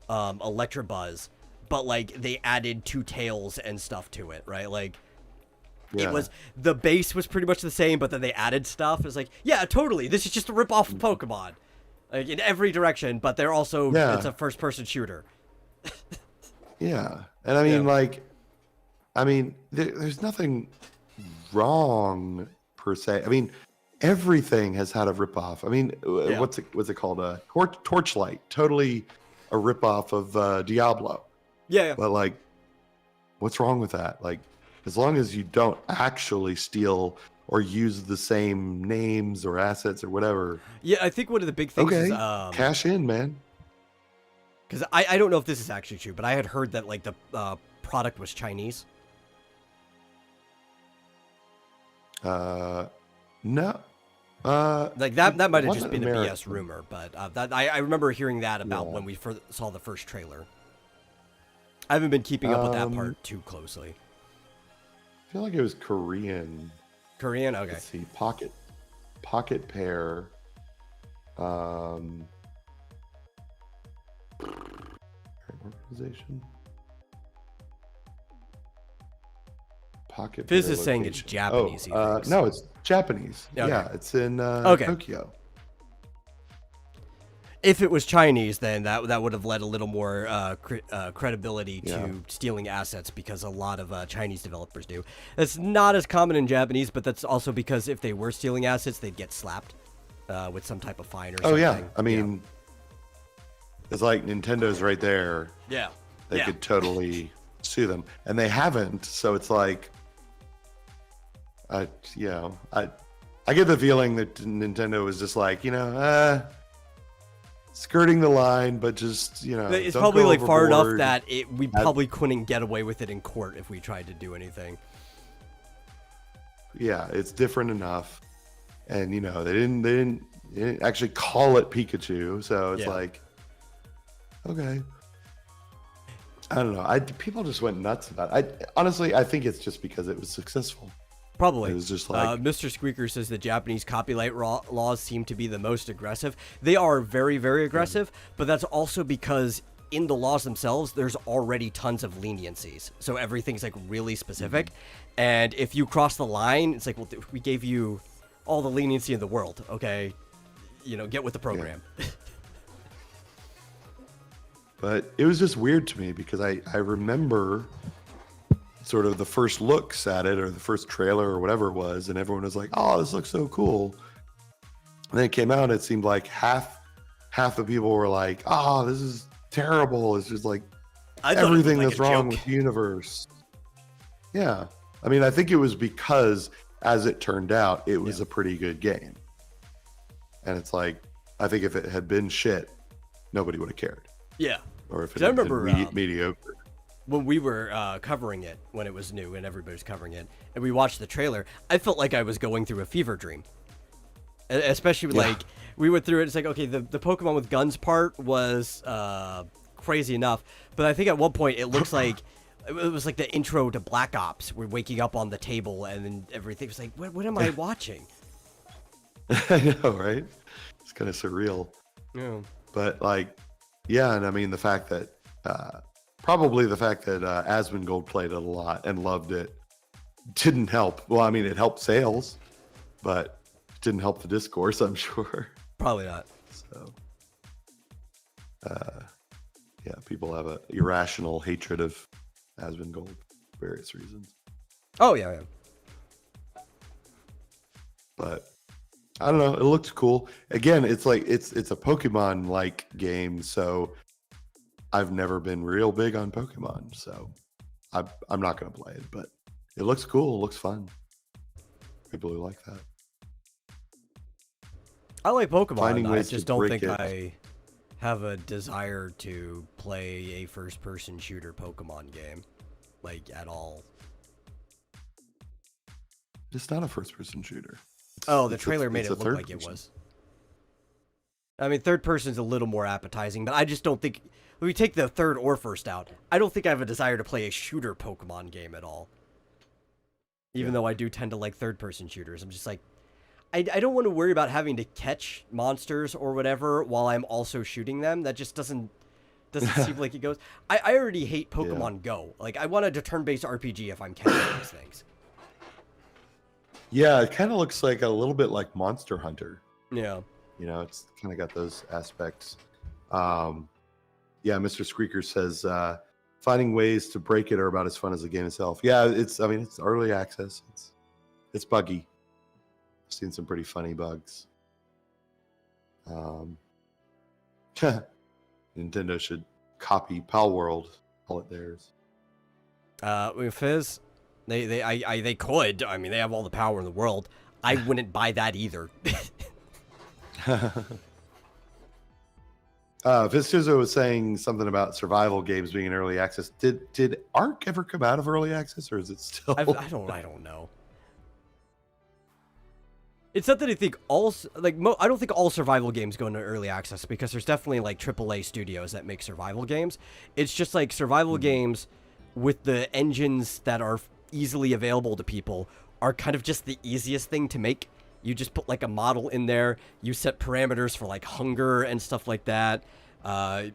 [SPEAKER 1] Electabuzz, but like they added 2 tails and stuff to it, right? Like,
[SPEAKER 2] Yeah.
[SPEAKER 1] it was, the base was pretty much the same, but then they added stuff. It's like, yeah, totally. This is just a rip-off of Pokemon. Like, in every direction, but they're also, it's a first-person shooter.
[SPEAKER 2] Yeah. And I mean, there's nothing wrong per se. I mean, everything has had a ripoff. I mean, what's it called? Torchlight. Totally a ripoff of Diablo.
[SPEAKER 1] Yeah.
[SPEAKER 2] But like, what's wrong with that? Like, as long as you don't actually steal or use the same names or assets or whatever.
[SPEAKER 1] Yeah, I think one of the big things
[SPEAKER 2] Okay,
[SPEAKER 1] is,
[SPEAKER 2] cash in, man.
[SPEAKER 1] because I don't know if this is actually true, but I had heard that, like, the product was Chinese.
[SPEAKER 2] No.
[SPEAKER 1] Like, that might have just
[SPEAKER 2] wasn't
[SPEAKER 1] been a BS
[SPEAKER 2] American.
[SPEAKER 1] rumor, but I remember hearing that about
[SPEAKER 2] Yeah.
[SPEAKER 1] when we first saw the first trailer. I haven't been keeping up with that part too closely.
[SPEAKER 2] I feel like it was Korean.
[SPEAKER 1] Korean? Okay.
[SPEAKER 2] Let's see. Pocket Pair. Organization. Pocket
[SPEAKER 1] Fizz
[SPEAKER 2] Pair
[SPEAKER 1] is saying it's
[SPEAKER 2] location.
[SPEAKER 1] Japanese, he thinks.
[SPEAKER 2] No, it's Japanese.
[SPEAKER 1] Okay.
[SPEAKER 2] Yeah, it's in
[SPEAKER 1] Okay.
[SPEAKER 2] Tokyo.
[SPEAKER 1] If it was Chinese, then that would have led a little more credibility to
[SPEAKER 2] Yeah.
[SPEAKER 1] stealing assets, because a lot of Chinese developers do. That's not as common in Japanese, but that's also because if they were stealing assets, they'd get slapped with some type of fine or
[SPEAKER 2] Oh
[SPEAKER 1] something.
[SPEAKER 2] yeah, I mean, it's like Nintendo's right there.
[SPEAKER 1] Yeah.
[SPEAKER 2] They
[SPEAKER 1] Yeah.
[SPEAKER 2] could totally sue them, and they haven't. So it's like, I I get the feeling that Nintendo was just like, skirting the line, but just,
[SPEAKER 1] It's
[SPEAKER 2] don't
[SPEAKER 1] probably
[SPEAKER 2] go
[SPEAKER 1] like far enough
[SPEAKER 2] overboard.
[SPEAKER 1] that we probably couldn't get away with it in court if we tried to do anything.
[SPEAKER 2] Yeah, it's different enough, and they didn't actually call it Pikachu, so it's like, okay. I don't know. People just went nuts about it. Honestly, I think it's just because it was successful.
[SPEAKER 1] Probably.
[SPEAKER 2] It was just like
[SPEAKER 1] Mr. Squeaker says the Japanese copyright laws seem to be the most aggressive. They are very, very aggressive, but that's also because in the laws themselves, there's already tons of leniencies. So everything's like really specific. And if you cross the line, it's like, well, we gave you all the leniency in the world. Okay, get with the program.
[SPEAKER 2] Yeah. But it was just weird to me because I remember sort of the first looks at it or the first trailer or whatever it was, and everyone was like, "Oh, this looks so cool." And then it came out, and it seemed like half the people were like, "Oh, this is terrible. It's just like everything that's wrong with the universe." Yeah. I mean, I think it was because, as it turned out, it was a pretty good game. And it's like, I think if it had been shit, nobody would have cared.
[SPEAKER 1] Yeah.
[SPEAKER 2] Or if it had been mediocre.
[SPEAKER 1] When we were covering it when it was new and everybody was covering it, and we watched the trailer, I felt like I was going through a fever dream. Especially like we went through it. It's like, okay, the Pokemon with guns part was crazy enough, but I think at one point it looks like it was like the intro to Black Ops. We're waking up on the table and then everything was like, what am I watching?
[SPEAKER 2] I know, right? It's kind of surreal.
[SPEAKER 1] Yeah.
[SPEAKER 2] But like, yeah, and I mean the fact that probably the fact that Asmongold played it a lot and loved it didn't help. Well, I mean, it helped sales, but it didn't help the discourse, I'm sure.
[SPEAKER 1] Probably not.
[SPEAKER 2] So, yeah, people have a irrational hatred of Asmongold for various reasons.
[SPEAKER 1] Oh, yeah.
[SPEAKER 2] But I don't know. It looks cool. Again, it's like it's a Pokemon-like game, so I've never been real big on Pokemon, so I'm not going to play it, but it looks cool. It looks fun. People who like that.
[SPEAKER 1] I like Pokemon.
[SPEAKER 2] Finding
[SPEAKER 1] I
[SPEAKER 2] ways
[SPEAKER 1] just
[SPEAKER 2] to
[SPEAKER 1] don't
[SPEAKER 2] break
[SPEAKER 1] think
[SPEAKER 2] it.
[SPEAKER 1] I have a desire to play a first-person shooter Pokemon game, like, at all.
[SPEAKER 2] It's not a first-person shooter.
[SPEAKER 1] Oh, the trailer made
[SPEAKER 2] it's
[SPEAKER 1] it
[SPEAKER 2] a
[SPEAKER 1] look like
[SPEAKER 2] third
[SPEAKER 1] it
[SPEAKER 2] person.
[SPEAKER 1] was. I mean, third person's a little more appetizing, but I just don't think... When we take the third or first out, I don't think I have a desire to play a shooter Pokemon game at all. Even though I do tend to like third-person shooters. I'm just like... I don't want to worry about having to catch monsters or whatever while I'm also shooting them. That just doesn't seem like it goes... I already hate Pokemon Go. Like, I want a turn-based RPG if I'm catching these things.
[SPEAKER 2] Yeah, it kind of looks like a little bit like Monster Hunter.
[SPEAKER 1] Yeah.
[SPEAKER 2] You know, it's kind of got those aspects. Yeah, Mr. Squeaker says finding ways to break it are about as fun as the game itself. Yeah, it's early access. It's buggy. I've seen some pretty funny bugs. Nintendo should copy Pal World, call it theirs.
[SPEAKER 1] Fizz, they could. I mean, they have all the power in the world. I wouldn't buy that either.
[SPEAKER 2] Vistuzo was saying something about survival games being in early access. Did Ark ever come out of early access, or is it still?
[SPEAKER 1] I don't know. It's not that I think I don't think all survival games go into early access because there's definitely like AAA studios that make survival games. It's just like survival games with the engines that are easily available to people are kind of just the easiest thing to make. You just put like a model in there. You set parameters for like hunger and stuff like that.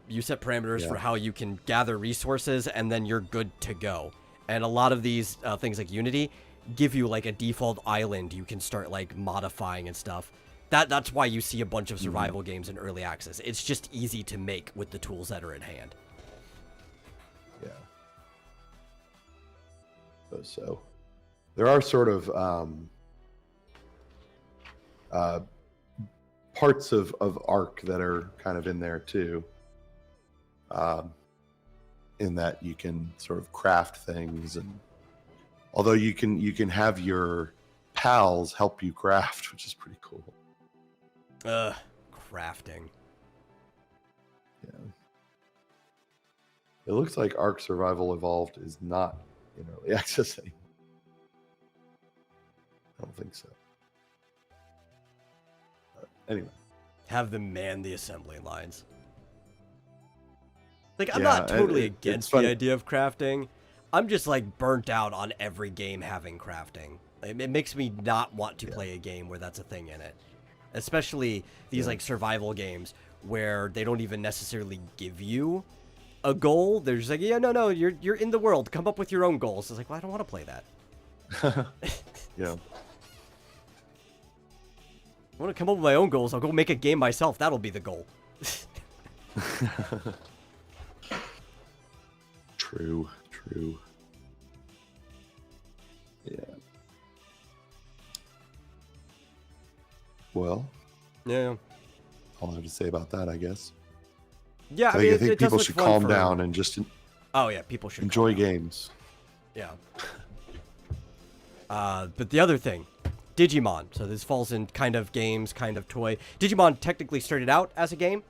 [SPEAKER 1] You set parameters for how you can gather resources, and then you're good to go. And a lot of these things like Unity give you like a default island you can start like modifying and stuff. That's why you see a bunch of survival games in early access. It's just easy to make with the tools that are at hand.
[SPEAKER 2] Yeah. So there are sort of parts of Arc that are kind of in there too. In that you can sort of craft things, and although you can have your pals help you craft, which is pretty cool.
[SPEAKER 1] Crafting.
[SPEAKER 2] Yeah. It looks like Ark Survival Evolved is not in early access anymore. I don't think so. But anyway.
[SPEAKER 1] Have them man the assembly lines. Like, I'm
[SPEAKER 2] Yeah,
[SPEAKER 1] not totally
[SPEAKER 2] it's
[SPEAKER 1] against
[SPEAKER 2] funny.
[SPEAKER 1] the idea of crafting. I'm just, like, burnt out on every game having crafting. It makes me not want to play a game where that's a thing in it. Especially these, like, survival games where they don't even necessarily give you a goal. They're just like, yeah, no, you're in the world. Come up with your own goals. It's like, well, I don't want to play that.
[SPEAKER 2] Yeah.
[SPEAKER 1] I want to come up with my own goals. I'll go make a game myself. That'll be the goal.
[SPEAKER 2] True. Yeah. Well,
[SPEAKER 1] Yeah.
[SPEAKER 2] all I have to say about that, I guess.
[SPEAKER 1] Yeah, I
[SPEAKER 2] I
[SPEAKER 1] mean,
[SPEAKER 2] think
[SPEAKER 1] it does
[SPEAKER 2] people
[SPEAKER 1] look
[SPEAKER 2] should
[SPEAKER 1] fun
[SPEAKER 2] calm
[SPEAKER 1] for-
[SPEAKER 2] down and just
[SPEAKER 1] Oh, yeah, people should
[SPEAKER 2] enjoy
[SPEAKER 1] calm down.
[SPEAKER 2] games.
[SPEAKER 1] Yeah. But the other thing, Digimon. So this falls in kind of games, kind of toy. Digimon technically started out as a game.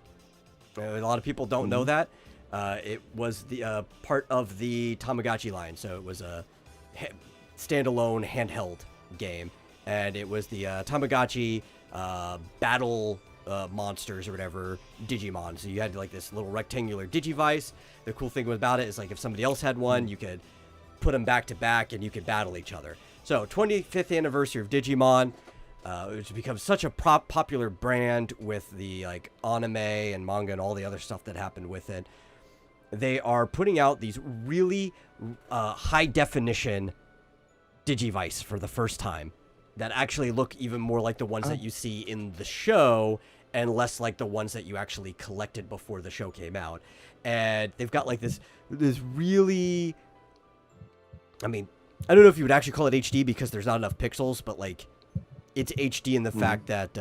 [SPEAKER 1] A lot of people don't know that. It was the part of the Tamagotchi line, so it was a standalone handheld game, and it was the Tamagotchi battle monsters or whatever Digimon. So you had like this little rectangular Digivice. The cool thing about it is like if somebody else had one, you could put them back to back and you could battle each other. So 25th anniversary of Digimon. It's become such a popular brand with the like anime and manga and all the other stuff that happened with it. They are putting out these really high definition Digivice for the first time that actually look even more like the ones that you see in the show and less like the ones that you actually collected before the show came out. And they've got like this really, I mean, I don't know if you would actually call it HD because there's not enough pixels, but like it's HD in the fact that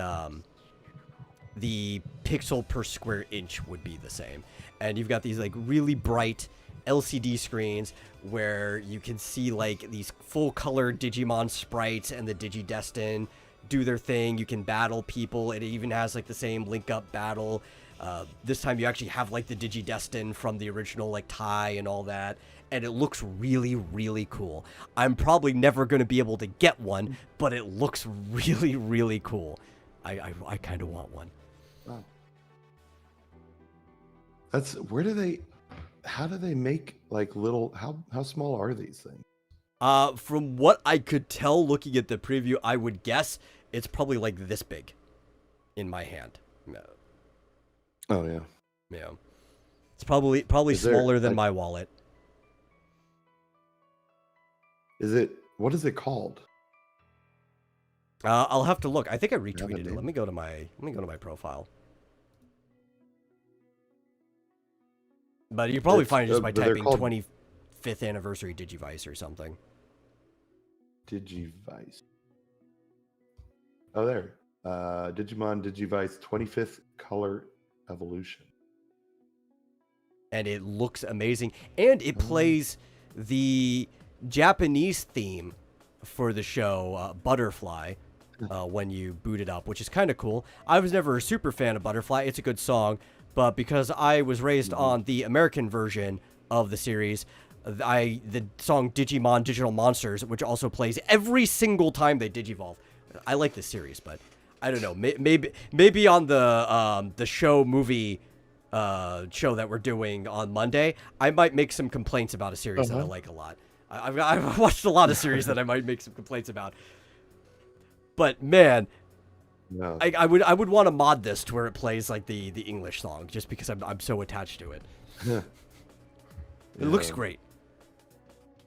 [SPEAKER 1] the pixel per square inch would be the same. And you've got these like really bright LCD screens where you can see like these full color Digimon sprites and the Digidestin do their thing. You can battle people. It even has like the same link up battle. This time you actually have like the Digidestin from the original like tie and all that. And it looks really, really cool. I'm probably never going to be able to get one, but it looks really, really cool. I kind of want one.
[SPEAKER 2] Wow. How do they make like little, how small are these things?
[SPEAKER 1] From what I could tell looking at the preview, I would guess it's probably like this big in my hand.
[SPEAKER 2] Oh yeah.
[SPEAKER 1] Yeah. It's probably
[SPEAKER 2] Is there,
[SPEAKER 1] smaller than
[SPEAKER 2] like-
[SPEAKER 1] my wallet.
[SPEAKER 2] What is it called?
[SPEAKER 1] I'll have to look. I think I
[SPEAKER 2] have a
[SPEAKER 1] retweeted it.
[SPEAKER 2] name?
[SPEAKER 1] Let me go to my profile. But you probably
[SPEAKER 2] It's,
[SPEAKER 1] find it just by
[SPEAKER 2] but they're
[SPEAKER 1] typing
[SPEAKER 2] called-
[SPEAKER 1] 25th anniversary Digivice or something.
[SPEAKER 2] Digivice. Oh, there. Digimon Digivice 25th Color Evolution.
[SPEAKER 1] And it looks amazing. And it plays the Japanese theme for the show, Butterfly, when you boot it up, which is kind of cool. I was never a super fan of Butterfly. It's a good song. But because I was raised on the American version of the series, the song Digimon Digital Monsters, which also plays every single time they Digivolve. I like this series, but I don't know. Maybe on the show movie show that we're doing on Monday, I might make some complaints about a series that I like a lot. I've watched a lot of series that I might make some complaints about. But man,
[SPEAKER 2] No.
[SPEAKER 1] I would want to mod this to where it plays like the English song, just because I'm so attached to it. It looks great.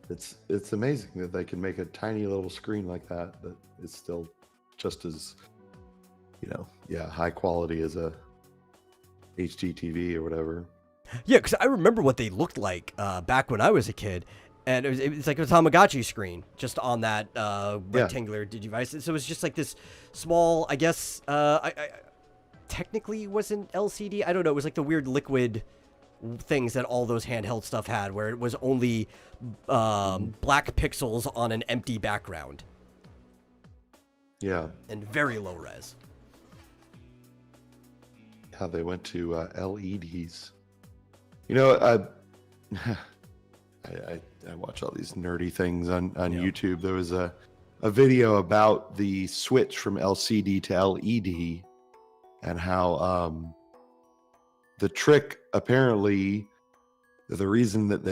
[SPEAKER 2] It's amazing that they can make a tiny little screen like that is still just as, high quality as a HD TV or whatever.
[SPEAKER 1] Yeah, because I remember what they looked like back when I was a kid. And it's like a Tamagotchi screen just on that rectangular Digivice. So it was just like this small, I guess, I technically wasn't LCD. I don't know. It was like the weird liquid things that all those handheld stuff had, where it was only black pixels on an empty background.
[SPEAKER 2] Yeah.
[SPEAKER 1] and very low res.
[SPEAKER 2] How they went to LEDs. You know, I watch all these nerdy things on
[SPEAKER 1] Yeah.
[SPEAKER 2] YouTube. There was a video about the switch from LCD to LED and how the trick, apparently, the reason that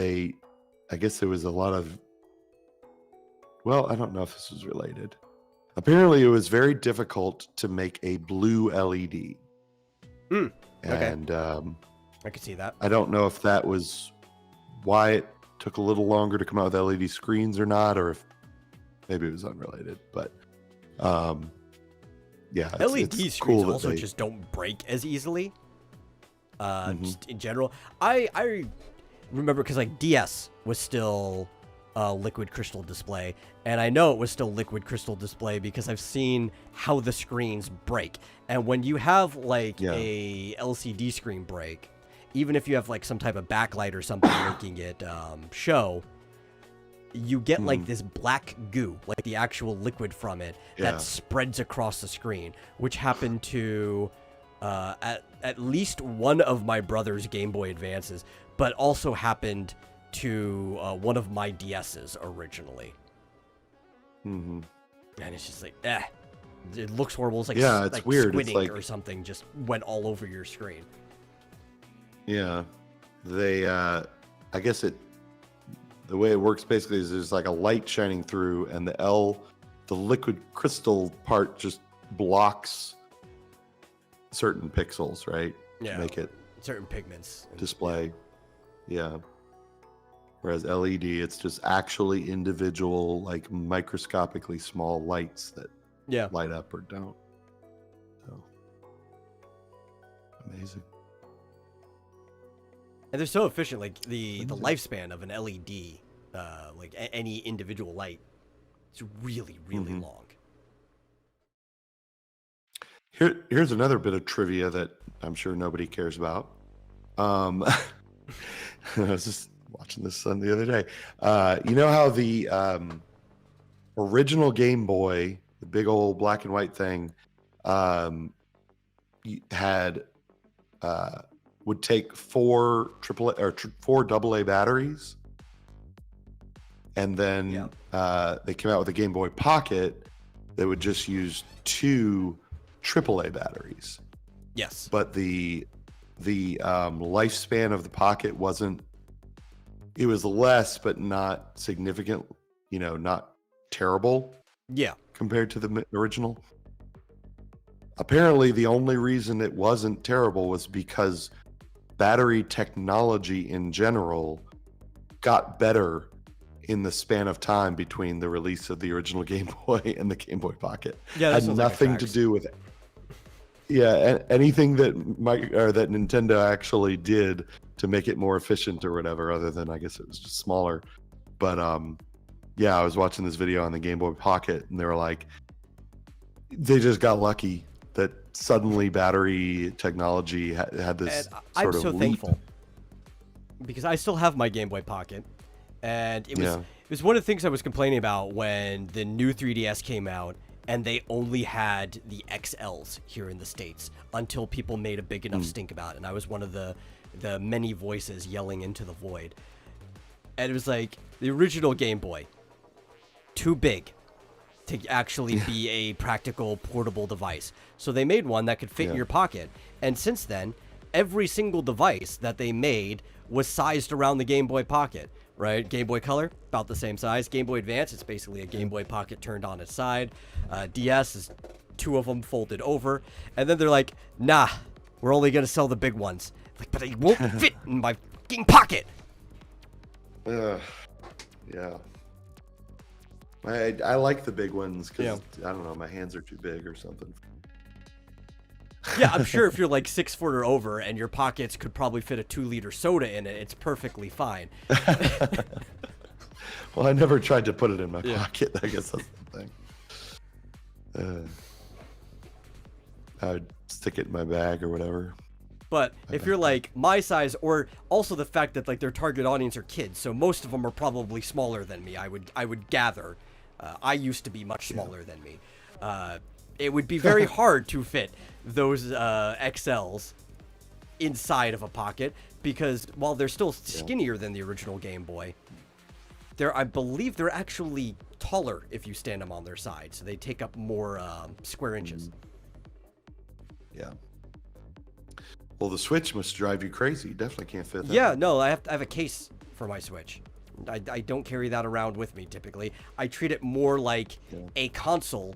[SPEAKER 2] I guess there was a lot of, well, I don't know if this was related. Apparently, it was very difficult to make a blue LED.
[SPEAKER 1] Okay.
[SPEAKER 2] And
[SPEAKER 1] I could see that.
[SPEAKER 2] I don't know if that was why it took a little longer to come out with LED screens or not, or if maybe it was unrelated. But yeah,
[SPEAKER 1] LED
[SPEAKER 2] it's
[SPEAKER 1] screens
[SPEAKER 2] cool that
[SPEAKER 1] also
[SPEAKER 2] they-
[SPEAKER 1] just don't break as easily. Just in general, I remember because like DS was still liquid crystal display, and I know it was still liquid crystal display because I've seen how the screens break. And when you have like a LCD screen break, even if you have like some type of backlight or something making it show, you get like this black goo, like the actual liquid from it that spreads across the screen, which happened to at least one of my brother's Game Boy Advances, but also happened to one of my DS's originally.
[SPEAKER 2] Mhm.
[SPEAKER 1] And it's just like, it looks horrible. It's like,
[SPEAKER 2] it's
[SPEAKER 1] like
[SPEAKER 2] weird. It's
[SPEAKER 1] squidding
[SPEAKER 2] like,
[SPEAKER 1] or something just went all over your screen.
[SPEAKER 2] yeah, they I guess the way it works basically is there's like a light shining through, and the liquid crystal part just blocks certain pixels, right?
[SPEAKER 1] Yeah.
[SPEAKER 2] To make it
[SPEAKER 1] Certain pigments.
[SPEAKER 2] display. Yeah. Whereas LED, it's just actually individual, like microscopically small lights that light up or don't. So amazing.
[SPEAKER 1] And they're so efficient. Like the lifespan of an LED, like any individual light, it's really, really long.
[SPEAKER 2] Here's another bit of trivia that I'm sure nobody cares about. I was just watching this on the other day. You know how the original Game Boy, the big old black and white thing, had would take four AA batteries, and then they came out with a Game Boy Pocket that would just use 2 AAA batteries.
[SPEAKER 1] Yes.
[SPEAKER 2] But the lifespan of the Pocket wasn't. It was less, but not significant. You know, not terrible.
[SPEAKER 1] Yeah.
[SPEAKER 2] Compared to the original. Apparently, the only reason it wasn't terrible was because battery technology in general got better in the span of time between the release of the original Game Boy and the Game Boy Pocket.
[SPEAKER 1] Yeah,
[SPEAKER 2] had nothing to do with it. Yeah, anything that that Nintendo actually did to make it more efficient or whatever, other than I guess it was just smaller. But yeah, I was watching this video on the Game Boy Pocket, and they were like, they just got lucky that suddenly battery technology had this
[SPEAKER 1] And
[SPEAKER 2] sort
[SPEAKER 1] I'm
[SPEAKER 2] of
[SPEAKER 1] so
[SPEAKER 2] leap.
[SPEAKER 1] thankful because I still have my Game Boy Pocket, and it was one of the things I was complaining about when the new 3DS came out, and they only had the XLs here in the States until people made a big enough stink about it. And I was one of the many voices yelling into the void. And it was like the original Game Boy, too big to actually be a practical portable device. So they made one that could fit in your pocket. And since then, every single device that they made was sized around the Game Boy Pocket, right? Game Boy Color, about the same size. Game Boy Advance, it's basically a Game Boy Pocket turned on its side. DS is 2 of them folded over. And then they're like, nah, we're only going to sell the big ones. Like, but it won't fit in my fucking pocket.
[SPEAKER 2] Yeah. I like the big ones because I don't know, my hands are too big or something.
[SPEAKER 1] Yeah, I'm sure if you're like 6 foot or over and your pockets could probably fit a 2-liter soda in it, it's perfectly fine.
[SPEAKER 2] Well, I never tried to put it in my pocket. I guess that's the thing. I would stick it in my bag or whatever.
[SPEAKER 1] But if you're like my size, or also the fact that like their target audience are kids, so most of them are probably smaller than me. I would gather. I used to be much smaller than me. it would be very hard to fit those XLs inside of a pocket, because while they're still skinnier than the original Game Boy, I believe they're actually taller if you stand them on their side, so they take up more square inches.
[SPEAKER 2] Yeah. Well, the Switch must drive you crazy. You definitely can't fit that.
[SPEAKER 1] Yeah, no, I have a case for my Switch. I don't carry that around with me typically. I treat it more like a console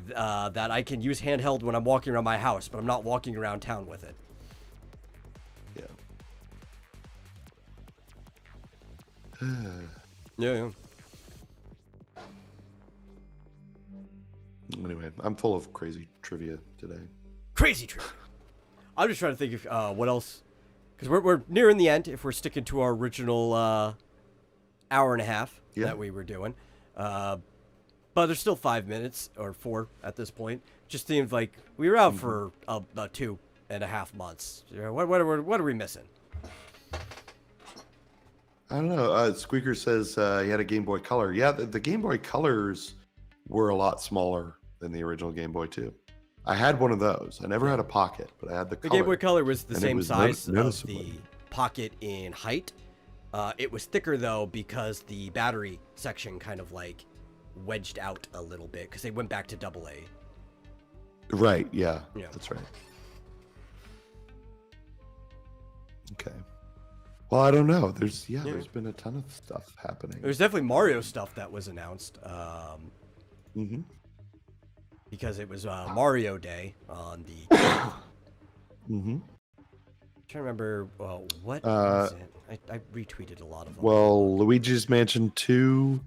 [SPEAKER 1] that I can use handheld when I'm walking around my house, but I'm not walking around town with it. Yeah.
[SPEAKER 2] Anyway, I'm full of crazy trivia today.
[SPEAKER 1] Crazy trivia. I'm just trying to think of what else, because we're nearing the end if we're sticking to our original hour and a half that we were doing. But there's still 5 minutes or 4 at this point. Just seems like we were out for about 2.5 months. What are we missing?
[SPEAKER 2] I don't know. Squeaker says he had a Game Boy Color. Yeah, the Game Boy Colors were a lot smaller than the original Game Boy too. I had one of those. I never had a Pocket, but I had the Color.
[SPEAKER 1] The Game Boy Color was the same size of
[SPEAKER 2] noticeably.
[SPEAKER 1] the Pocket in height. It was thicker though because the battery section kind of like wedged out a little bit because they went back to AA.
[SPEAKER 2] Right. Yeah. That's right. Okay. Well, I don't know. There's been a ton of stuff happening.
[SPEAKER 1] There's definitely Mario stuff that was announced. Because it was Mario Day on the. I'm trying to remember. Well, what was it? I retweeted a lot of them.
[SPEAKER 2] Well, Luigi's Mansion 2.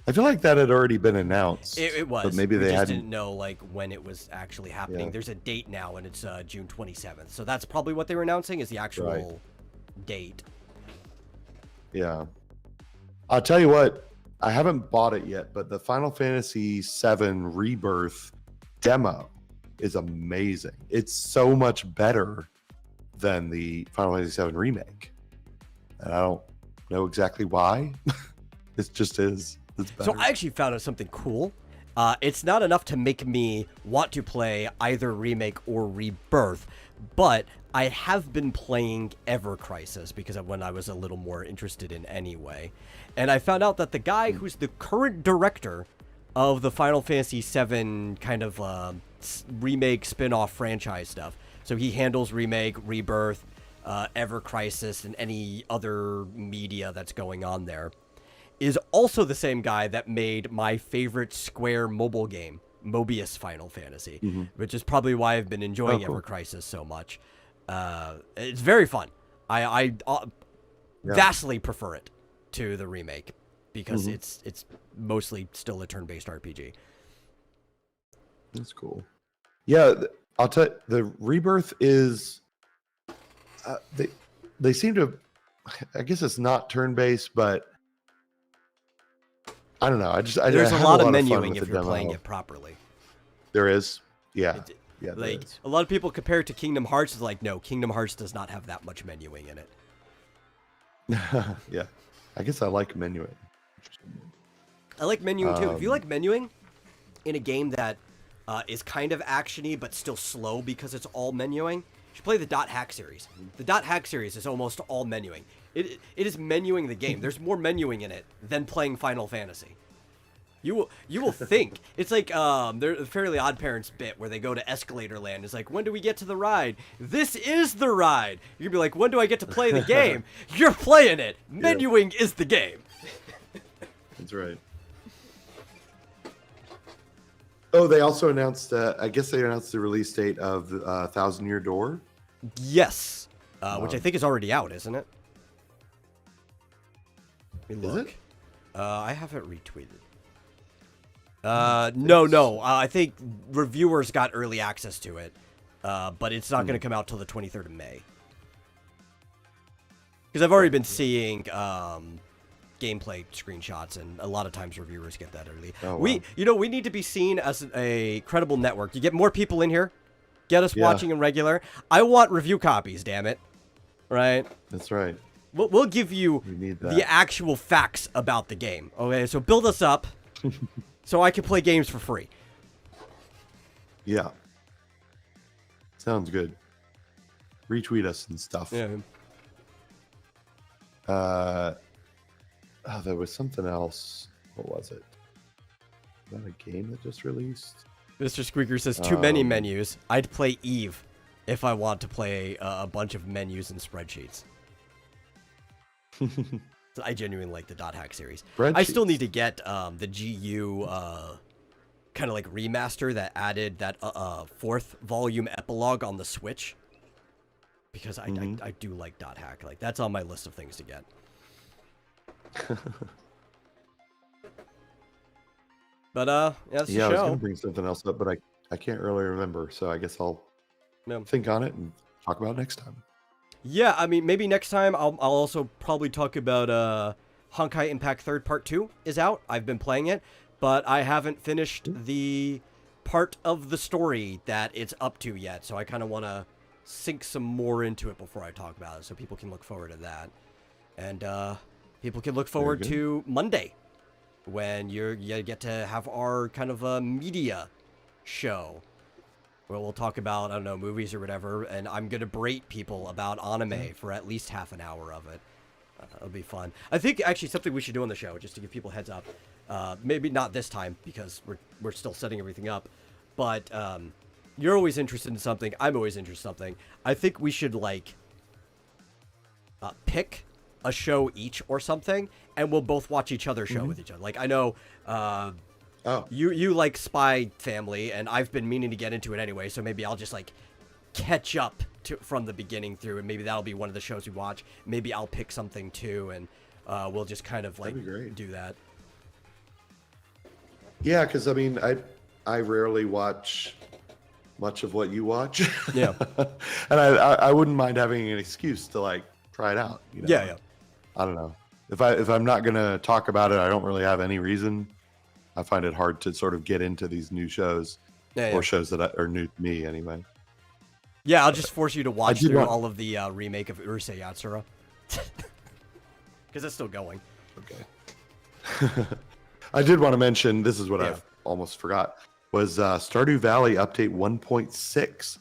[SPEAKER 2] I feel like that had already been announced.
[SPEAKER 1] It was.
[SPEAKER 2] But maybe they
[SPEAKER 1] didn't know like when it was actually happening. Yeah. There's a date now, and it's June 27th. So that's probably what they were announcing is the actual date.
[SPEAKER 2] Yeah. I'll tell you what. I haven't bought it yet, but the Final Fantasy VII Rebirth demo is amazing. It's so much better than the Final Fantasy VII remake. And I don't know exactly why. It just is. It's better.
[SPEAKER 1] So I actually found out something cool. It's not enough to make me want to play either remake or Rebirth, but I have been playing Ever Crisis because of when I was a little more interested in anyway. And I found out that the guy who's the current director of the Final Fantasy VII kind of remake spin-off franchise stuff. So he handles remake, Rebirth, Ever Crisis, and any other media that's going on there, is also the same guy that made my favorite Square mobile game, Mobius Final Fantasy, which is probably why I've been enjoying Ever Crisis so much. It's very fun. I vastly prefer it to the remake because it's mostly still a turn-based RPG.
[SPEAKER 2] That's cool. Yeah, I'll tell you, the Rebirth is they seem to, I guess it's not turn-based, but I don't know.
[SPEAKER 1] There's a lot of menuing if you're playing it properly.
[SPEAKER 2] There is, yeah.
[SPEAKER 1] Like a lot of people compare it to Kingdom Hearts. It's like, no, Kingdom Hearts does not have that much menuing in it.
[SPEAKER 2] Yeah, I guess I like menuing.
[SPEAKER 1] I like menuing too. If you like menuing in a game that is kind of actiony but still slow because it's all menuing, you should play the Dot Hack series. The Dot Hack series is almost all menuing. It is menuing the game. There's more menuing in it than playing Final Fantasy. You will think it's like there's a Fairly Odd Parents bit where they go to Escalator Land. It's like, when do we get to the ride? This is the ride. You're gonna be like, when do I get to play the game? You're playing it. Menuing is the game.
[SPEAKER 2] That's right. Oh, they also announced. I guess they announced the release date of Thousand Year Door.
[SPEAKER 1] Yes, which I think is already out, isn't it? Let me look.
[SPEAKER 2] Is it?
[SPEAKER 1] I have it retweeted. No. I think reviewers got early access to it, but it's not going to come out till the 23rd of May. Because I've already been seeing gameplay screenshots, and a lot of times reviewers get that early.
[SPEAKER 2] Oh, wow.
[SPEAKER 1] We need to be seen as a credible network. You get more people in here, get us watching in regular. I want review copies, damn it. Right?
[SPEAKER 2] That's right.
[SPEAKER 1] We'll give you the actual facts about the game. Okay, so build us up so I can play games for free.
[SPEAKER 2] Yeah. Sounds good. Retweet us and stuff.
[SPEAKER 1] Yeah.
[SPEAKER 2] There was something else. What was it? Was that a game that just released?
[SPEAKER 1] Mr. Squeaker says, too many menus. I'd play Eve if I want to play a bunch of menus and spreadsheets. So I genuinely like the Dot Hack series. I still need to get the GU kind of like remaster that added that fourth volume epilogue on the Switch. Because I do like Dot Hack. Like, that's on my list of things to get. But yeah, that's the show.
[SPEAKER 2] I was gonna bring something else up, but I can't really remember, so I guess I'll think on it and talk about it next time.
[SPEAKER 1] Yeah, I mean, maybe next time I'll also probably talk about Honkai Impact 3rd Part 2 is out. I've been playing it, but I haven't finished the part of the story that it's up to yet, so I kind of want to sink some more into it before I talk about it, so people can look forward to that. And people can look forward to Monday, when you get to have our kind of a media show, where we'll talk about, I don't know, movies or whatever, and I'm going to berate people about anime for at least half an hour of it. It'll be fun. I think, actually, something we should do on the show, just to give people a heads up, maybe not this time, because we're still setting everything up, but you're always interested in something, I'm always interested in something. I think we should, like, pick a show each or something, and we'll both watch each other's show with each other. Like, I know you like Spy Family, and I've been meaning to get into it anyway, so maybe I'll just like catch up from the beginning through, and maybe that'll be one of the shows we watch. Maybe I'll pick something too, and we'll just kind of like do that.
[SPEAKER 2] Yeah, because I mean, I rarely watch much of what you watch.
[SPEAKER 1] Yeah.
[SPEAKER 2] And I wouldn't mind having an excuse to like try it out. You know?
[SPEAKER 1] Yeah.
[SPEAKER 2] I don't know. If I'm not gonna talk about it, I don't really have any reason. I find it hard to sort of get into these new shows, or shows that are new to me anyway.
[SPEAKER 1] Yeah, I'll just force you to watch through all of the remake of Urusei Yatsura. Because it's still going.
[SPEAKER 2] Okay. I did want to mention, this is what I've almost forgot, was Stardew Valley Update 1.6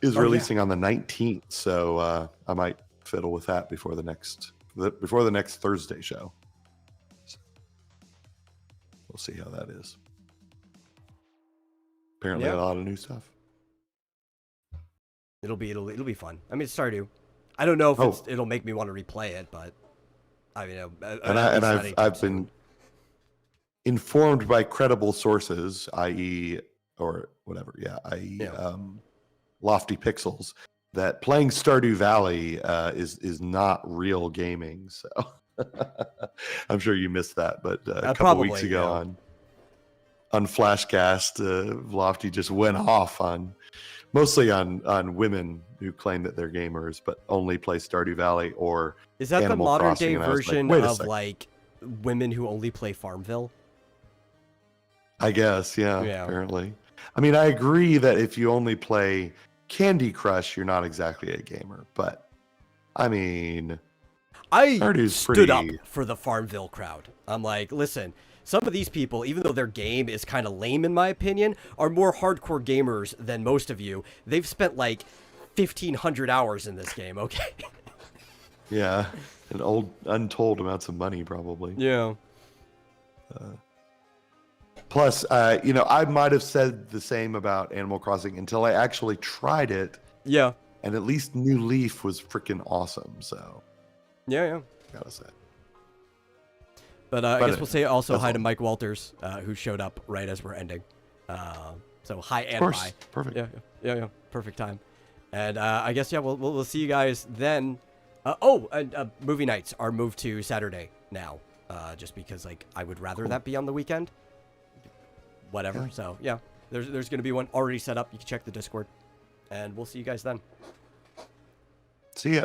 [SPEAKER 2] is releasing on the 19th, so I might fiddle with that before the next Thursday show. So we'll see how that is. Apparently a lot of new stuff.
[SPEAKER 1] It'll be fun. I mean, it's Stardew. I don't know if it'll make me want to replay it, but I mean,
[SPEAKER 2] I've been informed by credible sources, i.e. or whatever, i.e. Lofty Pixels, that playing Stardew Valley is not real gaming. So I'm sure you missed that, but a couple weeks ago on Flashcast, Lofty just went off on mostly on women who claim that they're gamers but only play Stardew Valley or
[SPEAKER 1] is that
[SPEAKER 2] Animal
[SPEAKER 1] the modern
[SPEAKER 2] Crossing,
[SPEAKER 1] day version of like women who only play Farmville?
[SPEAKER 2] I guess, yeah, apparently. I mean, I agree that if you only play Candy Crush, you're not exactly a gamer, but I mean,
[SPEAKER 1] I stood up for the Farmville crowd. I'm like, listen, some of these people, even though their game is kind of lame in my opinion, are more hardcore gamers than most of you. They've spent like 1,500 hours in this game, okay?
[SPEAKER 2] Yeah, and untold amounts of money probably.
[SPEAKER 1] Yeah.
[SPEAKER 2] Plus, I might have said the same about Animal Crossing until I actually tried it.
[SPEAKER 1] Yeah.
[SPEAKER 2] And at least New Leaf was freaking awesome, so.
[SPEAKER 1] Yeah.
[SPEAKER 2] Gotta say.
[SPEAKER 1] But I guess we'll say also hi to Mike Walters, who showed up right as we're ending. So hi and bye.
[SPEAKER 2] Perfect.
[SPEAKER 1] Yeah. Perfect time. And I guess, we'll see you guys then. Movie nights are moved to Saturday now, just because, like, I would rather that be on the weekend. Whatever. Yeah. So, there's going to be one already set up. You can check the Discord. And we'll see you guys then.
[SPEAKER 2] See ya.